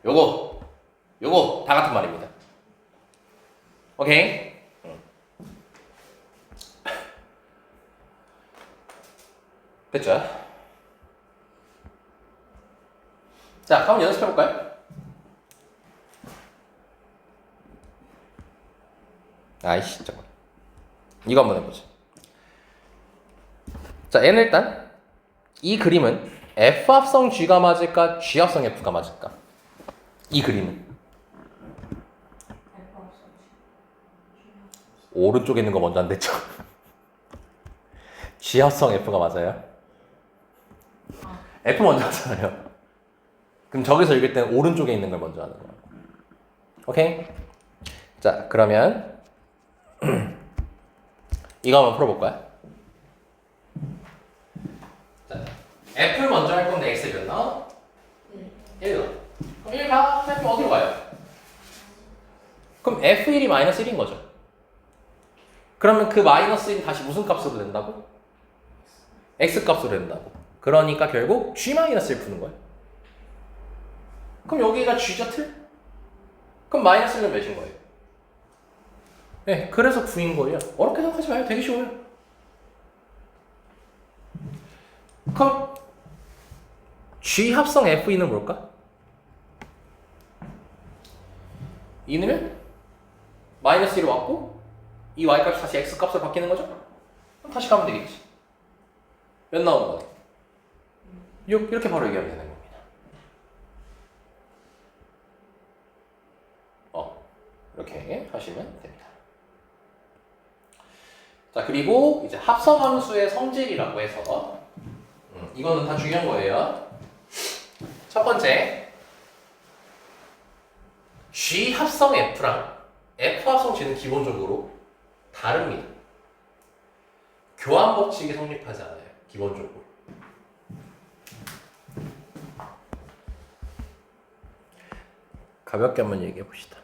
요거 다 같은 말입니다. 오케이? 됐죠? 자, 한번 연습해볼까요? 아이씨, 잠깐. 이거 한번 해보자. 자, 얘는 일단 이 그림은 F 합성 G가 맞을까? G 합성 F가 맞을까? 이 그림은 오른쪽에 있는 거 먼저 안 됐죠? G 합성 F가 맞아요? F 먼저 하잖아요. 그럼 저기서 읽을 때는 오른쪽에 있는 걸 먼저 하는 거야. 오케이? 자, 그러면 이거 한번 풀어볼까요? 자, F를 먼저 할 건데 X를 몇 나와? 1 나와. 그럼 1 가? F 어디로 가요? 그럼 F1이 마이너스 1인 거죠. 그러면 그 마이너스 1이 다시 무슨 값으로 된다고? X 값으로 된다고. 그러니까 결국 G-1 푸는 거예요. 그럼 여기가 G죠, 틀? 그럼 마이너스 1은 몇인 거예요? 네, 그래서 9인 거예요. 어렵게 생각하지 마요. 되게 쉬워요. 그럼 G 합성 F2는 뭘까? 2는 마이너스 1이 왔고 이 Y값이 다시 X값으로 바뀌는 거죠? 그럼 다시 가면 되겠지. 몇 나오는 거야? 6 이렇게 바로 얘기하면 되는 겁니다. 이렇게 하시면 됩니다. 자, 그리고 이제 합성함수의 성질이라고 해서 이거는 다 중요한 거예요. 첫 번째, G 합성 F랑 F 합성 G는 기본적으로 다릅니다. 교환 법칙이 성립하지 않아요. 기본적으로. 가볍게 한번 얘기해 봅시다.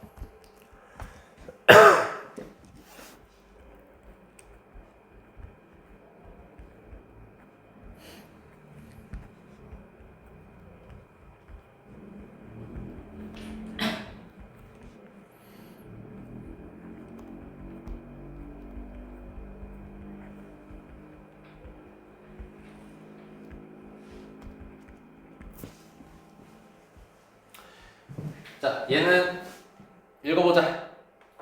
자, 얘는 읽어보자.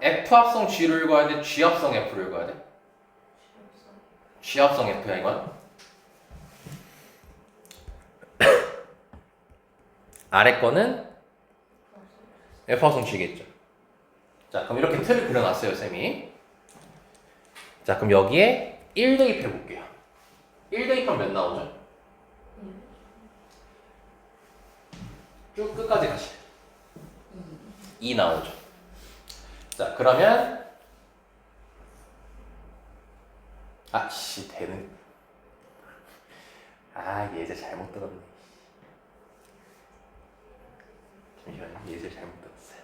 F 합성 G를 읽어야 돼? G 합성 F를 읽어야 돼? G 합성 F야 이건. 아래 거는 F 합성 G겠죠. 자, 그럼 이렇게 틀을 그려놨어요, 쌤이. 자, 그럼 여기에 1 대입해 볼게요. 1 대입하면 몇 나오죠? 쭉 끝까지 가시죠. 2 나오죠. 자, 그러면 되는 아 예제 잘못 들었네. 잠시만요. 예제 잘못 들었어요.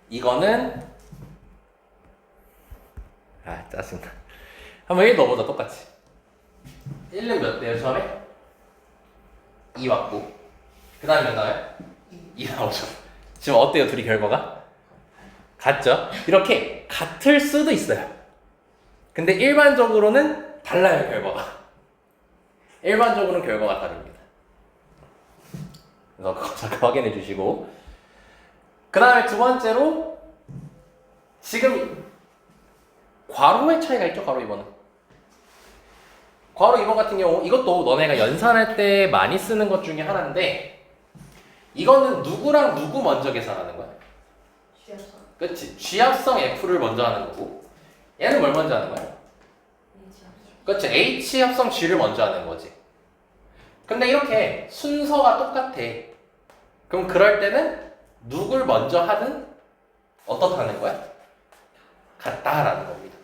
이거는 아 짜증나. 한번 1 넣어보자. 똑같이 1은 몇 대요 처음에? 2 왔고 그 다음에 몇 나와요? 2 나오죠. 지금 어때요 둘이 결과가? 같죠? 이렇게 같을 수도 있어요. 근데 일반적으로는 달라요 결과가. 일반적으로는 결과가 다릅니다. 그래서 그거 잠깐 확인해 주시고 그 다음에 두 번째로 지금 괄호의 차이가 있죠. 괄호 2번은 괄호 2번 같은 경우 이것도 너네가 연산할 때 많이 쓰는 것 중에 하나인데 이거는 누구랑 누구 먼저 계산하는 거야? 취합성. 그치? G합성 F를 먼저 하는 거고 얘는 뭘 먼저 하는 거야? H합성. 그치? H합성 G를 먼저 하는 거지. 근데 이렇게 순서가 똑같아. 그럼 그럴 때는 누굴 먼저 하든 어떻다는 거야? 같다라는 겁니다.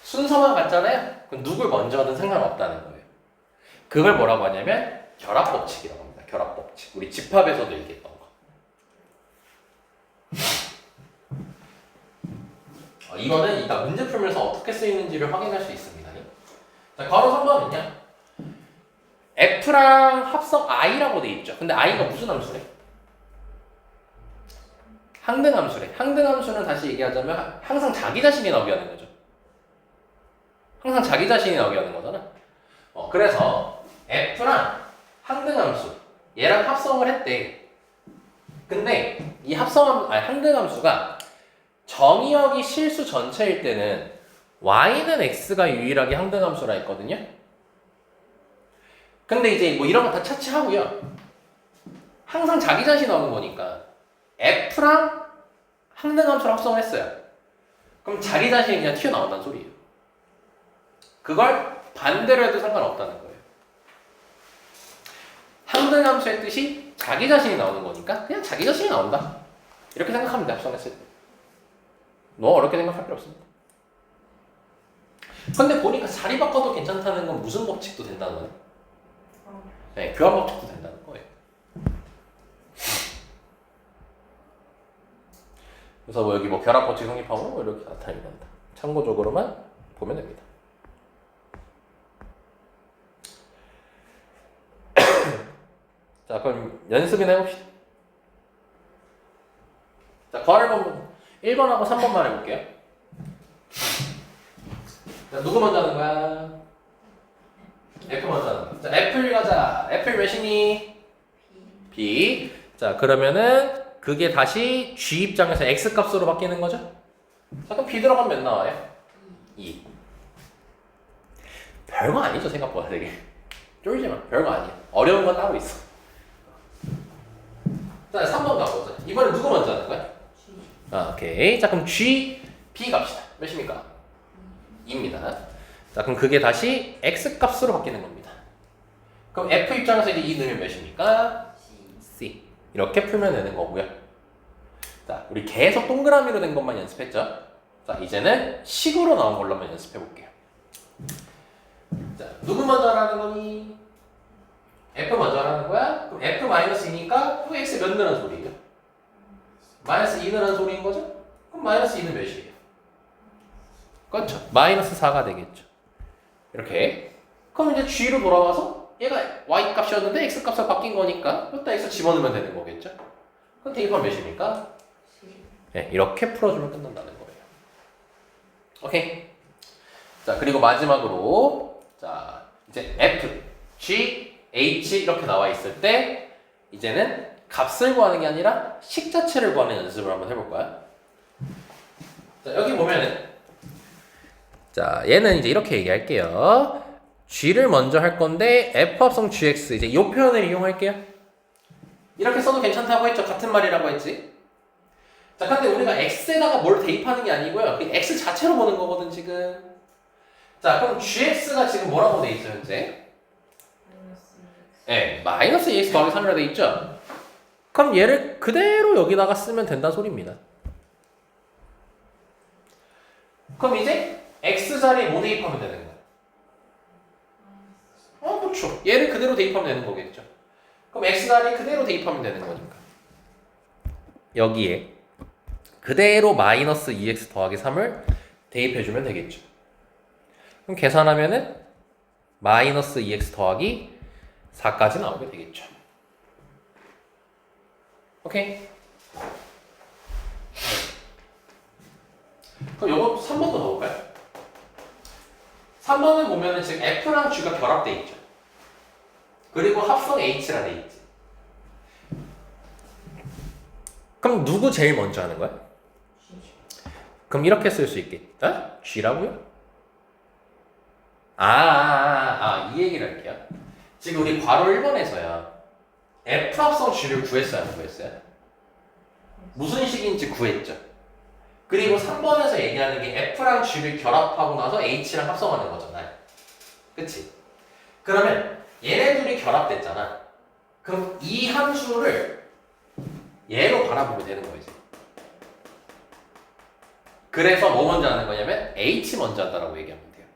순서만 같잖아요? 그럼 누굴 먼저 하든 상관없다는 거예요. 그걸 뭐라고 하냐면 결합법칙이라고 합니다. 결합법칙. 우리 집합에서도 얘기했던 거. 이거는 이따 문제 풀면서 어떻게 쓰이는지를 확인할 수 있습니다. 자, 괄호 3번은요. F랑 합성 I라고 돼 있죠. 근데 I가 무슨 함수래? 항등함수래. 항등함수는 다시 얘기하자면 항상 자기 자신이 나오게 하는 거죠. 항상 자기 자신이 나오게 하는 거잖아. 그래서 F랑 항등함수 얘랑 합성을 했대. 근데 이 항등함수가 정의역이 실수 전체일 때는 y는 x가 유일하게 항등함수라 했거든요. 근데 이제 뭐 이런 거 다 차치하고요. 항상 자기 자신이 나오는 거니까 F랑 항등함수를 합성을 했어요. 그럼 자기 자신이 그냥 튀어나온다는 소리예요. 그걸 반대로 해도 상관없다는 거예요. 항등함수의 뜻이 자기 자신이 나오는 거니까 그냥 자기 자신이 나온다. 이렇게 생각하면 돼, 합성했을 때. 너무 어렵게 생각할 필요 없습니다. 근데 보니까 자리 바꿔도 괜찮다는 건 무슨 법칙도 된다는 거예요? 네, 교환 법칙도 된다는 거예요. 그래서 뭐 여기 뭐 결합 법칙 성립하고 뭐 이렇게 나타나게 된다. 참고적으로만 보면 됩니다. 자, 그럼 연습이나 해봅시다. 자, 괄호 1번하고 3번만 해볼게요. 자, 누구 먼저 하는 거야? F 먼저 하는 거야. 자, F를 가자. F 몇이니? B. 자, 그러면은 그게 다시 G 입장에서 X 값으로 바뀌는 거죠? 자, 그럼 B 들어가면 몇 나와요? 2. 별거 아니죠, 생각보다 되게. 쫄지만 별거 아니야. 어려운 건 따로 있어. 자, 3번 가보자. 이번엔 누구 먼저 하는 거야? 오케이. 자, 그럼 G, B 갑시다. 몇입니까? 2입니다. 자, 그럼 그게 다시 X 값으로 바뀌는 겁니다. 그럼 F 입장에서 이제 2 넣으면 몇입니까? C. 이렇게 풀면 되는 거고요. 자, 우리 계속 동그라미로 된 것만 연습했죠? 자, 이제는 식으로 나온 걸로만 연습해 볼게요. 자, 누구 먼저 하라는 거니? F 먼저 하라는 거야? 그럼 F-2니까 X 몇 넣는 소리예요? 마이너스 2 넣는 소리인 거죠? 그럼 마이너스 2는 몇이에요? 그렇죠. 마이너스 4가 되겠죠. 이렇게. 그럼 이제 G로 돌아와서 얘가 Y 값이었는데 X 값으로 바뀐 거니까 여기다 X 집어넣으면 되는 거겠죠? 그럼 대입하면 몇입니까? 네, 이렇게 풀어주면 끝난다는 거예요. 오케이. 자, 그리고 마지막으로 자, 이제 F, G, H 이렇게 나와 있을 때 이제는 값을 구하는 게 아니라 식 자체를 구하는 연습을 한번 해볼까요? 자, 여기 보면은 자, 얘는 이제 이렇게 얘기할게요. G를 먼저 할 건데 F 합성 GX 이제 이 표현을 이용할게요. 이렇게 써도 괜찮다고 했죠? 같은 말이라고 했지? 자, 근데 우리가 X에다가 뭘 대입하는 게 아니고요. 그 X 자체로 보는 거거든 지금. 자, 그럼 GX가 지금 뭐라고 돼 있어요 현재? 네, 마이너스 EX 더하기 3이라고 돼 있죠? 그럼 얘를 그대로 여기다가 쓰면 된다는 소리입니다. 그럼 이제 x자리에 뭐 대입하면 되는 거야? 그렇죠. 얘를 그대로 대입하면 되는 거겠죠. 그럼 x자리 그대로 대입하면 되는 거니까. 여기에 그대로 마이너스 2x 더하기 3을 대입해주면 되겠죠. 그럼 계산하면은 마이너스 2x 더하기 4까지 나오게 되겠죠. 오케이. 그럼 요거 3번도 넣어볼까요? 3번을 보면은 지금 F랑 G가 결합돼 있죠. 그리고 합성 H라 돼 있지. 그럼 누구 제일 먼저 하는 거야? 그럼 이렇게 쓸 수 있겠다. G라고요? 이 얘기를 할게요. 지금 우리 괄호 1번에서요. F 합성 G를 구했어요, 안 구했어요? 무슨 식인지 구했죠. 그리고 3번에서 얘기하는 게 F랑 G를 결합하고 나서 H랑 합성하는 거잖아요. 그치? 그러면 얘네 둘이 결합됐잖아. 그럼 이 함수를 얘로 바라보면 되는 거지. 그래서 뭐 먼저 하는 거냐면 H 먼저 한다라고 얘기하면 돼요.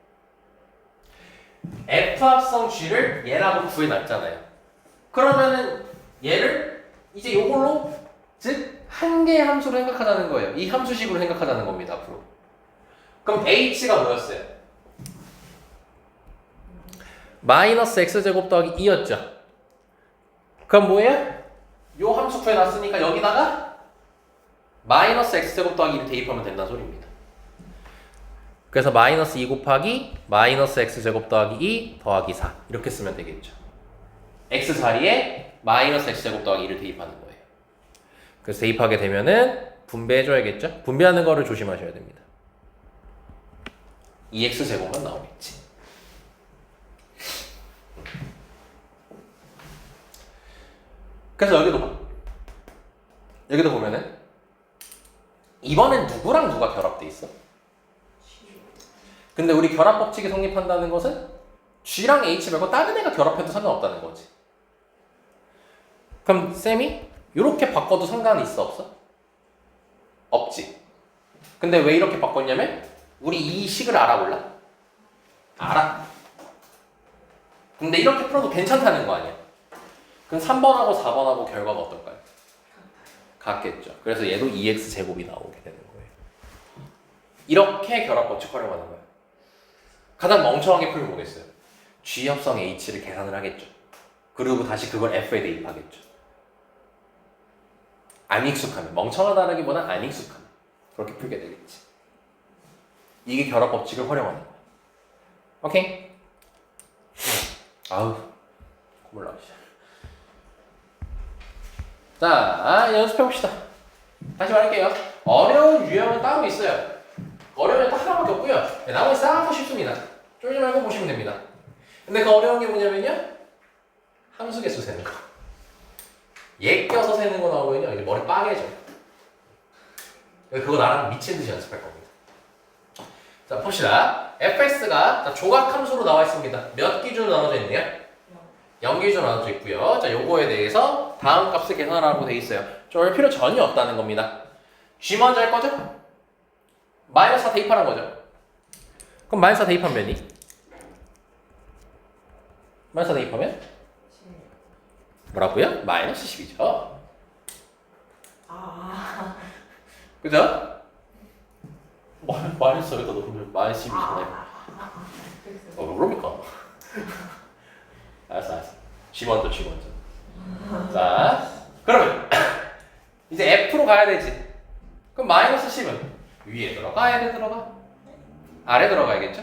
F 합성 G를 얘라고 구해놨잖아요. 그러면은 얘를 이제 요걸로 즉 한 개의 함수로 생각하자는 거예요. 이 함수식으로 생각하자는 겁니다. 앞으로. 그럼 H가 뭐였어요? 마이너스 x제곱 더하기 2였죠. 그럼 뭐예요? 요 함수 구해놨으니까 여기다가 마이너스 x제곱 더하기 1을 대입하면 된다는 소리입니다. 그래서 마이너스 2 곱하기 마이너스 x제곱 더하기 2 더하기 4 이렇게 쓰면 되겠죠. x 자리에 마이너스 x제곱 더하기 2를 대입하는 거예요. 그래서 대입하게 되면은 분배해줘야겠죠? 분배하는 거를 조심하셔야 됩니다. 2x제곱만 나오겠지. 그래서 여기도 보면은 이번엔 누구랑 누가 결합돼 있어? 근데 우리 결합 법칙이 성립한다는 것은 G랑 H 말고 다른 애가 결합해도 상관없다는 거지. 그럼 쌤이 이렇게 바꿔도 상관이 있어 없어? 없지. 근데 왜 이렇게 바꿨냐면 우리 이 식을 알아볼라? 알아. 근데 이렇게 풀어도 괜찮다는 거 아니야. 그럼 3번하고 4번하고 결과가 어떨까요? 같겠죠. 그래서 얘도 2x 제곱이 나오게 되는 거예요. 이렇게 결합 법칙 활용하는 거예요. 가장 멍청하게 풀면 뭐겠어요? G 합성 H를 계산을 하겠죠. 그리고 다시 그걸 F에 대입하겠죠. 안 익숙하면, 멍청하다라기보다 안 익숙하면 그렇게 풀게 되겠지. 이게 결합 법칙을 활용하는 거야. 오케이? 아우, 콧물 나오시. 자, 연습해봅시다. 다시 말할게요. 어려운 유형은 따로 있어요. 어려운 딱 하나밖에 없고요. 나머지 싹 다 쉽습니다. 쫄지 말고 보시면 됩니다. 근데 그 어려운 게 뭐냐면요. 함수 개수 세는 거. 얘 껴서 세는 거 나오면요. 이제 머리 빠개져. 그거 나랑 미친 듯이 연습할 겁니다. 자, 봅시다. fx가 조각 함수로 나와 있습니다. 몇 기준으로 나눠져 있네요? 0 기준으로 나눠져 있고요. 자, 요거에 대해서 다음 값을 계산하라고 돼 있어요. 쫄 필요 전혀 없다는 겁니다. g 먼저 할 거죠? 마이너스 4 대입하는 거죠. 그럼 마이너스 4 대입하면 되니? 마이너스 4 대입하면? 뭐라고요? 마이너스 10이죠. 그죠? 마이너스 여기다 넣으면 마이너스 10이잖아요. 왜 그럽니까? 알았어. G 먼저. 자, 그러면 이제 F로 가야 되지. 그럼 마이너스 10은 위에 들어가, 아래 들어가? 아래 들어가야겠죠?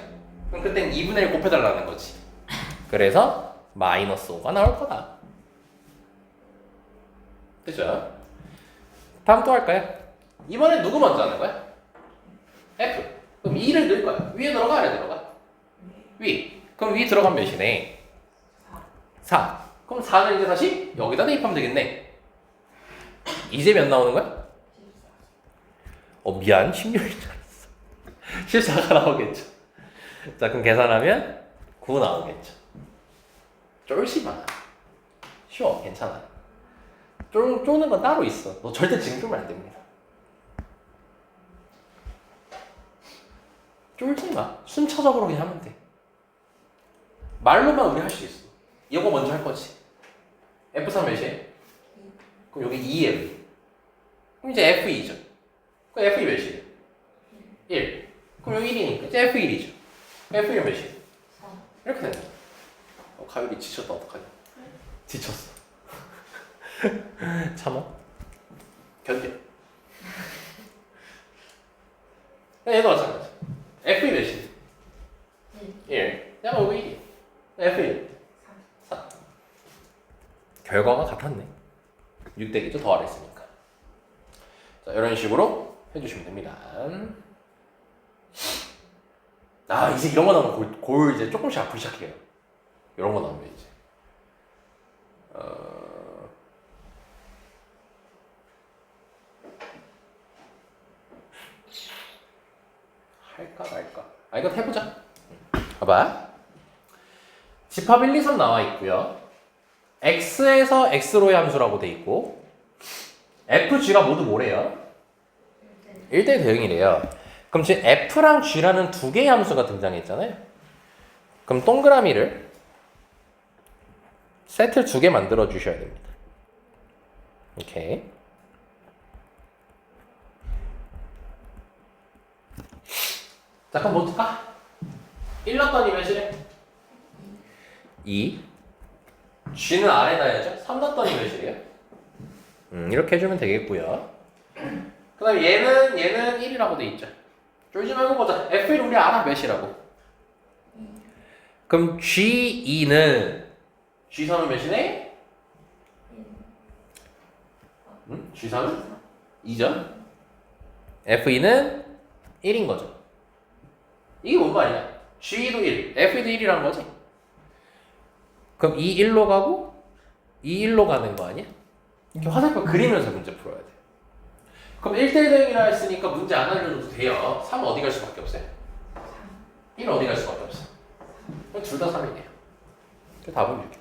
그럼 그땐 2분의 1 곱해달라는 거지. 그래서 마이너스 5가 나올 거다. 그죠? 다음 또 할까요? 이번엔 누구 먼저 하는 거야? F. 그럼 2를 넣을 거야. 위에 들어가, 아래 들어가? 위. 그럼 위 들어가면 몇이네? 4. 그럼 4는 이제 다시 여기다 대입하면 되겠네. 이제 몇 나오는 거야? 미안. 16인 줄 알았어. 14가 나오겠죠. 자, 그럼 계산하면 9 나오겠죠. 쫄지 마. 쉬워. 괜찮아. 쪼는 건 따로 있어. 너 절대 지금 쫄면 안 됩니다. 쫄지 마. 순차적으로 그냥 하면 돼. 말로만 우리 할 수 있어. 이거 먼저 할 거지. F3 몇이에요? 그럼 여기 2예요. 그럼 이제 F2죠. 그럼 F2 몇이에요? 1. 그럼 여기 1이니까 이제 F1이죠. F1 몇이에요? 이렇게 되는 거야. 가율이 지쳤다. 어떡하냐? 지쳤어. 참아. 견뎌. 얘도 마찬가지. F2 몇이에요? 1. 내가 여기 1이에요. F1. 4. 결과가 같았네. 6대기죠. 더 아래했으니까. 자, 이런 식으로 해주시면 됩니다. 아, 이제 이런 거 나오면 골 이제 조금씩 아프기 시작해요. 이런 거 나오면 이제. 할까 말까. 아, 이거 해보자. 봐봐. 집합 1, 2, 3 나와 있고요. x에서 x로의 함수라고 돼 있고 fg가 모두 뭐래요? 1대1 대응이래요. 그럼 지금 f랑 g라는 두 개의 함수가 등장했잖아요. 그럼 동그라미를 세트를 두 개 만들어 주셔야 됩니다. 오케이. 자, 그럼 뭐 할까? 1 넣었더니 몇이래? 2. g는 아래 놔야죠. 3 넣었더니 몇이래요? 이렇게 해주면 되겠고요. 그 다음에 얘는 1이라고 돼 있죠. 쫄지 말고 보자. F1 우리 알아. 몇이라고? 그럼 G2는 G3은 몇이네? G3은 2죠. F2는 1인 거죠. 이게 뭔 말이야? G2도 1, F2도 1이라는 거지? 그럼 2, 1로 가고 2, 1로 가는 거 아니야? 이렇게 화살표 그리면서 문제 풀어야 돼. 그럼 1대1 대응이라 했으니까 문제 안 알려줘도 돼요. 3은 어디 갈 수밖에 없어요? 1은 어디 갈 수밖에 없어? 그럼 둘 다 3이네요. 그 답은 6.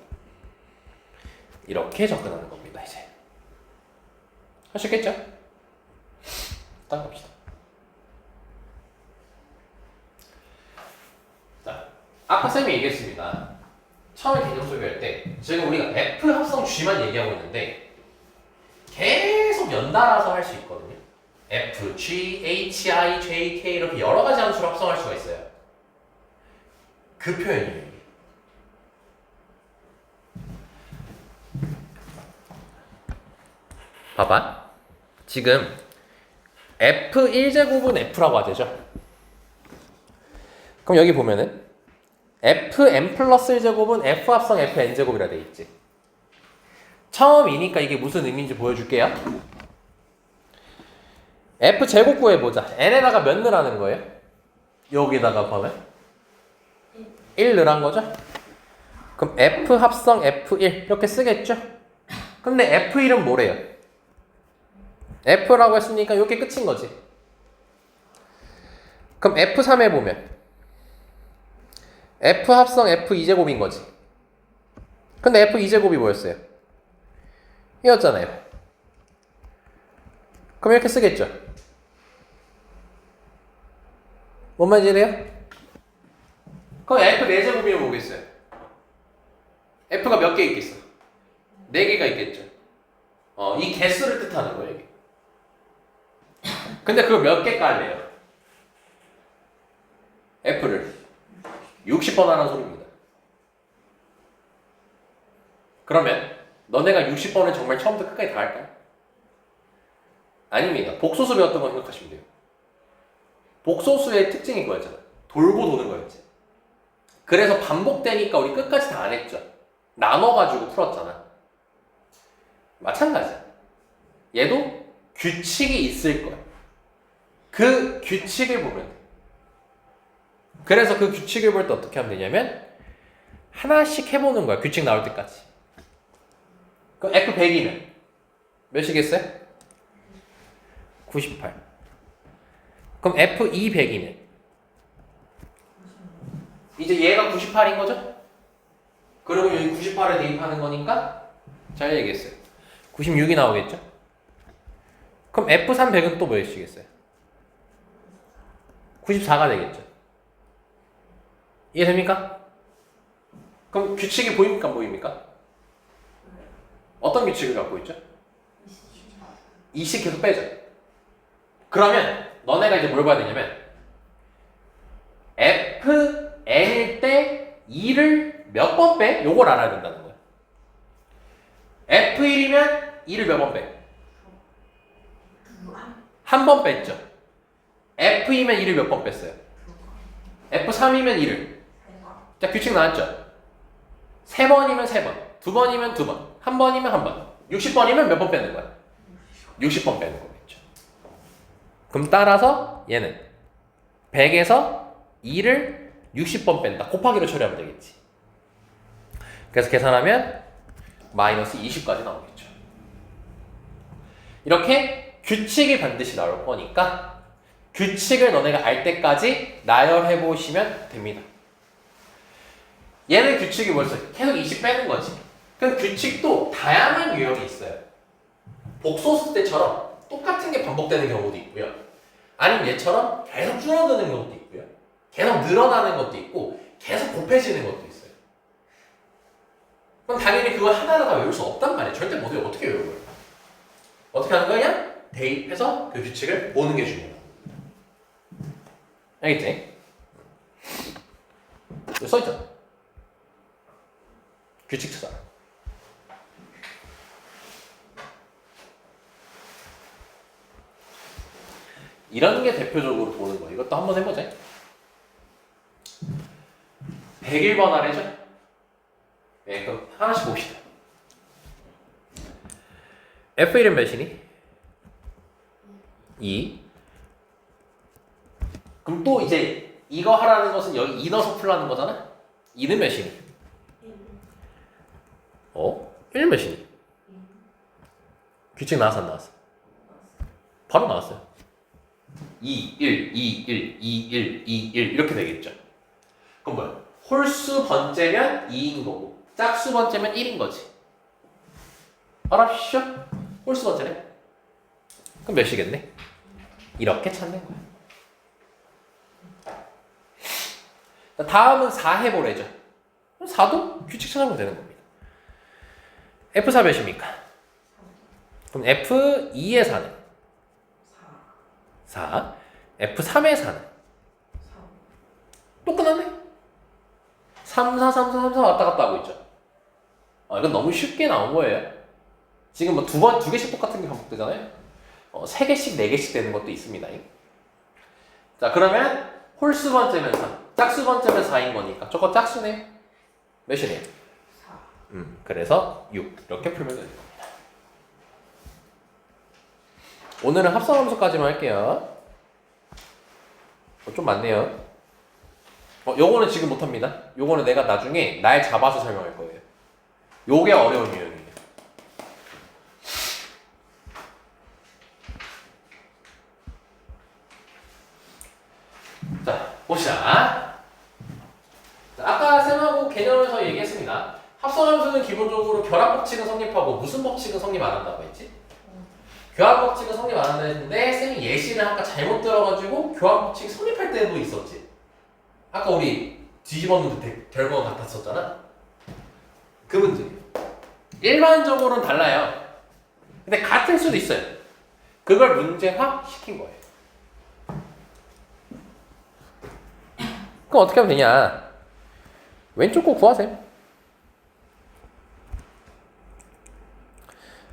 이렇게 접근하는 겁니다. 이제 할 수 있겠죠? 다음 갑시다. 자, 아까 쌤이 얘기했습니다. 처음에 개념 소개할 때 지금 우리가 F 합성 G만 얘기하고 있는데 계속 연달아서 할 수 있거든요. F, G, H, I, J, K 이렇게 여러 가지 함수를 합성할 수가 있어요. 그 표현이에요. 봐봐. 지금 F1제곱은 F라고 하죠. 그럼 여기 보면은 Fn 플러스 1제곱은 F 합성 Fn제곱이라 돼 있지. 처음이니까 이게 무슨 의미인지 보여줄게요. F제곱 구해보자. n에다가 몇 넣으라는 거예요? 여기다가 보면 1 넣으란 거죠? 그럼 F 합성 F1 이렇게 쓰겠죠? 근데 F1은 뭐래요? F라고 했으니까 이게 끝인 거지. 그럼 F3에 보면 F 합성 F2제곱인 거지. 근데 F2제곱이 뭐였어요? 이었잖아요. 그럼 이렇게 쓰겠죠? 뭔 말인지 이해돼요? 그럼 F4제곱이면 뭐겠어요? F가 몇 개 있겠어? 4개가 있겠죠. 이 개수를 뜻하는 거예요, 이게. 근데 그걸 몇 개 깔래요? F를 60번 하는 소리입니다. 그러면 너네가 60번을 정말 처음부터 끝까지 다 할까요? 아닙니다. 복소수 배웠던 거 생각하시면 돼요. 복소수의 특징이 뭐였잖아? 돌고 도는 거였지. 그래서 반복되니까 우리 끝까지 다 안 했죠. 나눠가지고 풀었잖아. 마찬가지야. 얘도 규칙이 있을 거야. 그 규칙을 보면 돼. 그래서 그 규칙을 볼 때 어떻게 하면 되냐면 하나씩 해보는 거야. 규칙 나올 때까지. 그럼 F100이면 몇이겠어요? 98. 그럼 F200이면 이제 얘가 98인 거죠? 그리고 여기 98에 대입하는 거니까 잘 얘기했어요. 96이 나오겠죠? 그럼 F300은 또 몇이겠어요? 94가 되겠죠? 이해됩니까? 그럼 규칙이 보입니까 안 보입니까? 어떤 규칙을 갖고 있죠? 20 계속 빼죠. 그러면 너네가 이제 뭘 봐야 되냐면 fn일 때 2를 몇 번 빼? 요걸 알아야 된다는 거야. f1이면 2를 몇 번 빼? 한 번 뺐죠. f이면 2를 몇 번 뺐어요? f3이면 2를. 자, 규칙 나왔죠? 3번이면 3번, 2번이면 2번, 1번이면 1번, 60번이면 몇 번 빼는 거야? 60번 빼는 거겠죠. 그럼 따라서 얘는 100에서 2를 60번 뺀다. 곱하기로 처리하면 되겠지. 그래서 계산하면 마이너스 20까지 나오겠죠. 이렇게 규칙이 반드시 나올 거니까 규칙을 너네가 알 때까지 나열해 보시면 됩니다. 얘는 규칙이 뭐였어요? 계속 20 빼는 거지. 그럼 규칙도 다양한 유형이 있어요. 복소수 때처럼 똑같은 게 반복되는 경우도 있고요. 아니면 얘처럼 계속 줄어드는 경우도 있고요. 계속 늘어나는 것도 있고 계속 곱해지는 것도 있어요. 그럼 당연히 그거 하나하나 다 외울 수 없단 말이에요. 절대 못 외워. 어떻게 외워요? 어떻게 하는 거냐? 대입해서 그 규칙을 보는 게 중요해요. 알겠지? 여기 써있잖아. 규칙 찾아. 이런 게 대표적으로 보는 거예요. 이것도 한번 해보자. 101번 아래죠? 네, 그럼 하나씩 봅시다. F1은 몇이니? 2. 그럼 또 이제 이거 하라는 것은 여기 2 넣어서 풀라는 거잖아? 2는 몇이니? 1 몇이니? 규칙 나왔어 안 나왔어? 바로 나왔어요. 2, 1, 2, 1, 2, 1, 2, 1 이렇게 되겠죠. 그럼 뭐야? 홀수 번째면 2인 거고 짝수 번째면 1인 거지. 알았죠? 홀수 번째네. 그럼 몇이겠네? 이렇게 찾는 거야. 다음은 4 해보래죠. 그럼 4도 규칙 찾아보면 되는 겁니다. F4 몇입니까? 그럼 F2의 4는? 4. F3의 4는? 또 끝났네? 3, 4, 3, 4, 3, 4 왔다 갔다 하고 있죠. 이건 너무 쉽게 나온 거예요. 지금 뭐 두 개씩 똑같은 게 반복되잖아요. 3개씩, 4개씩 되는 것도 있습니다. 자, 그러면 홀수 번째면 3, 짝수 번째면 4인 거니까 저거 짝수네요. 몇이네요? 4. 그래서 6 이렇게 풀면 되는 겁니다. 오늘은 합성함수까지만 할게요. 좀 많네요. 요거는 지금 못합니다. 요거는 내가 나중에 날 잡아서 설명할 거예요. 요게 어려운 유형이에요. 자, 봅시다. 아까 쌤하고 개념에서 얘기했습니다. 합성함수는 기본적으로 결합 법칙은 성립하고 무슨 법칙은 성립 안 한다고 했지? 교환 법칙은 성립 안 한다 했는데 쌤이 예시를 아까 잘못 들어가지고 교환 법칙 성립할 때도 있었지. 아까 우리 뒤집었는데 결과가 같았었잖아. 그 문제. 일반적으로는 달라요. 근데 같을 수도 있어요. 그걸 문제화 시킨 거예요. 그럼 어떻게 하면 되냐? 왼쪽 거 구하세요.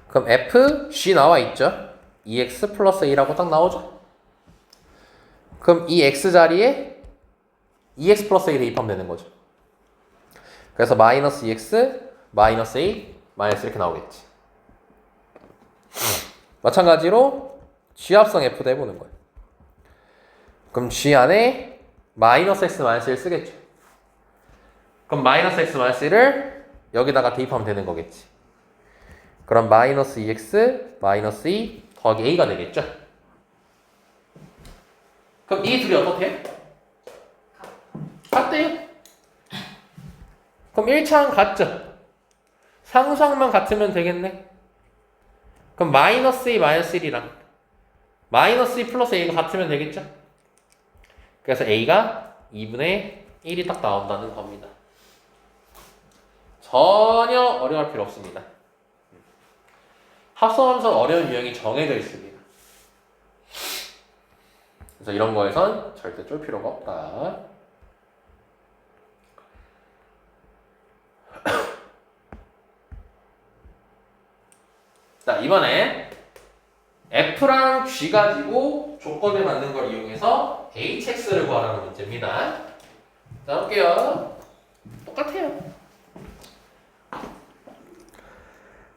그럼 F, G 나와 있죠? 2x 플러스 1하고 딱 나오죠? 그럼 이 x 자리에 2x 플러스 1을 대입하면 되는 거죠. 그래서 마이너스 2x, 마이너스 a, 마이너스 이렇게 나오겠지. 마찬가지로 G합성 F도 해보는 거예요. 그럼 G 안에 마이너스 x, 마이너스 1 쓰겠죠. 그럼 마이너스 x, 마이너스 1을 여기다가 대입하면 되는 거겠지. 그럼 마이너스 2x, 마이너스 2 더하기 a가 되겠죠. 그럼 이 둘이 어떻게? 같대요. 그럼 1차는 같죠. 상수항만 같으면 되겠네. 그럼 마이너스 2, 마이너스 1이랑 마이너스 2 플러스 a가 같으면 되겠죠. 그래서 a가 2분의 1이 딱 나온다는 겁니다. 전혀 어려울 필요 없습니다. 합성함수 어려운 유형이 정해져 있습니다. 그래서 이런 거에선 절대 쫄 필요가 없다. 자, 이번에 F랑 G 가지고 조건을 만든 걸 이용해서 HX를 구하라는 문제입니다. 자, 볼게요. 똑같아요.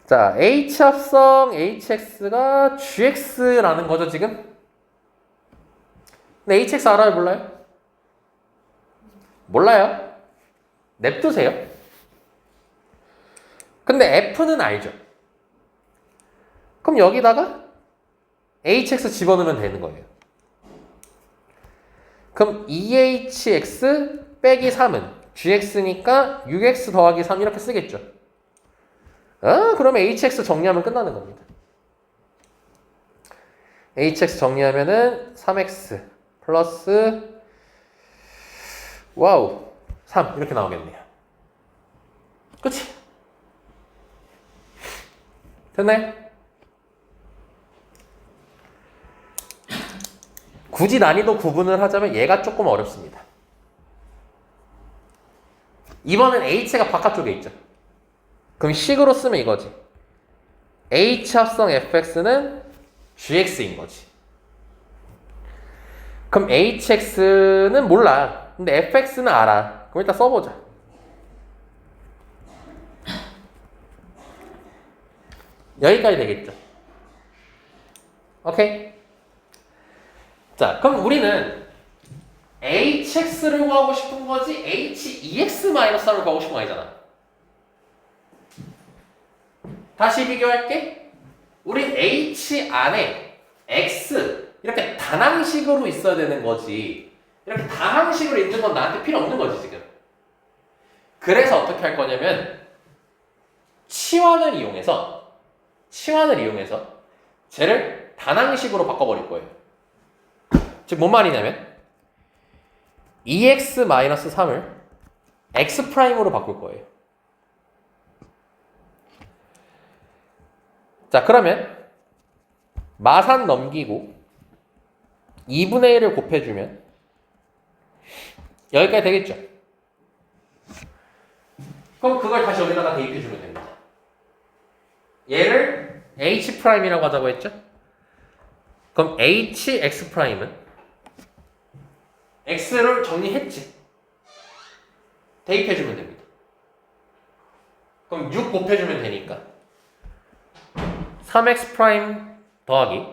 자, H합성 HX가 GX라는 거죠, 지금? 근데 HX 알아요, 몰라요? 몰라요. 냅두세요. 근데 F는 알죠? 그럼 여기다가 HX 집어넣으면 되는 거예요. 그럼 2HX 빼기 3은 GX니까 6X 더하기 3 이렇게 쓰겠죠. 그러면 HX 정리하면 끝나는 겁니다. HX 정리하면은 3X 플러스 와우 3 이렇게 나오겠네요. 그치? 됐나요? 굳이 난이도 구분을 하자면 얘가 조금 어렵습니다. 이번엔 H가 바깥쪽에 있죠. 그럼 식으로 쓰면 이거지. H합성 fx는 gx인 거지. 그럼 hx는 몰라. 근데 fx는 알아. 그럼 일단 써보자. 여기까지 되겠죠. 오케이? 자, 그럼 우리는 hx를 구하고 싶은 거지 hex-3을 구하고 싶은 거 아니잖아. 다시 비교할게. 우린 h 안에 x 이렇게 단항식으로 있어야 되는 거지. 이렇게 다항식으로 있는 건 나한테 필요 없는 거지 지금. 그래서 어떻게 할 거냐면 치환을 이용해서 쟤를 단항식으로 바꿔버릴 거예요. 즉 뭔 말이냐면 2x-3을 x'으로 바꿀 거예요. 자, 그러면 마산 넘기고 2분의 1을 곱해주면 여기까지 되겠죠? 그럼 그걸 다시 여기다가 대입해주면 됩니다. 얘를 h'이라고 하자고 했죠? 그럼 hx'은 x를 정리했지? 대입해주면 됩니다. 그럼 6 곱해주면 되니까 3x' 더하기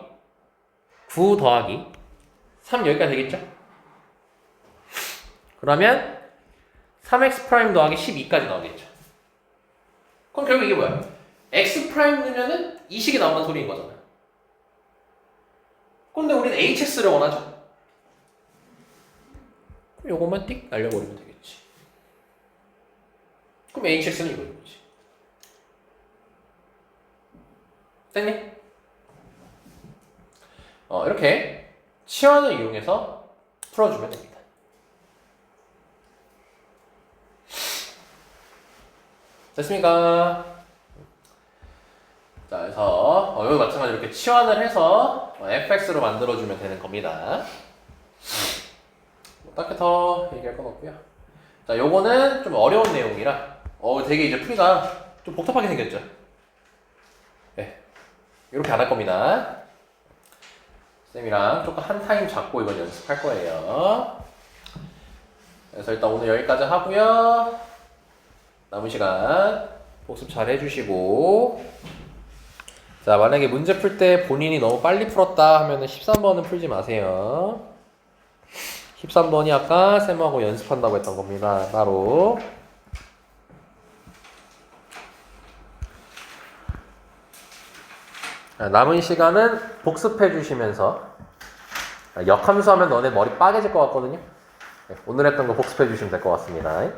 9 더하기 3 여기까지 되겠죠? 그러면 3x' 더하기 12까지 나오겠죠. 그럼 결국 이게 뭐야? x' 넣으면은 이 식이 나온다는 소리인 거잖아. 근데 우리는 hx를 원하죠. 그럼 요것만 띡 날려버리면 되겠지. 그럼 hx는 이거인 거지. 됐니? 이렇게 치환을 이용해서 풀어주면 됩니다. 됐습니까? 자, 그래서 여기 마찬가지로 이렇게 치환을 해서 fx로 만들어주면 되는 겁니다. 딱히 더 얘기할 건 없고요. 자, 요거는 좀 어려운 내용이라 되게 이제 풀이가 좀 복잡하게 생겼죠. 네, 이렇게 안 할 겁니다. 쌤이랑 조금 한 타임 잡고 이건 연습할 거예요. 그래서 일단 오늘 여기까지 하고요. 남은 시간 복습 잘 해주시고, 자, 만약에 문제 풀 때 본인이 너무 빨리 풀었다 하면은 13번은 풀지 마세요. 13번이 아까 쌤하고 연습한다고 했던 겁니다. 따로. 남은 시간은 복습해 주시면서, 역함수 하면 너네 머리 빠개질 것 같거든요. 오늘 했던 거 복습해 주시면 될 것 같습니다.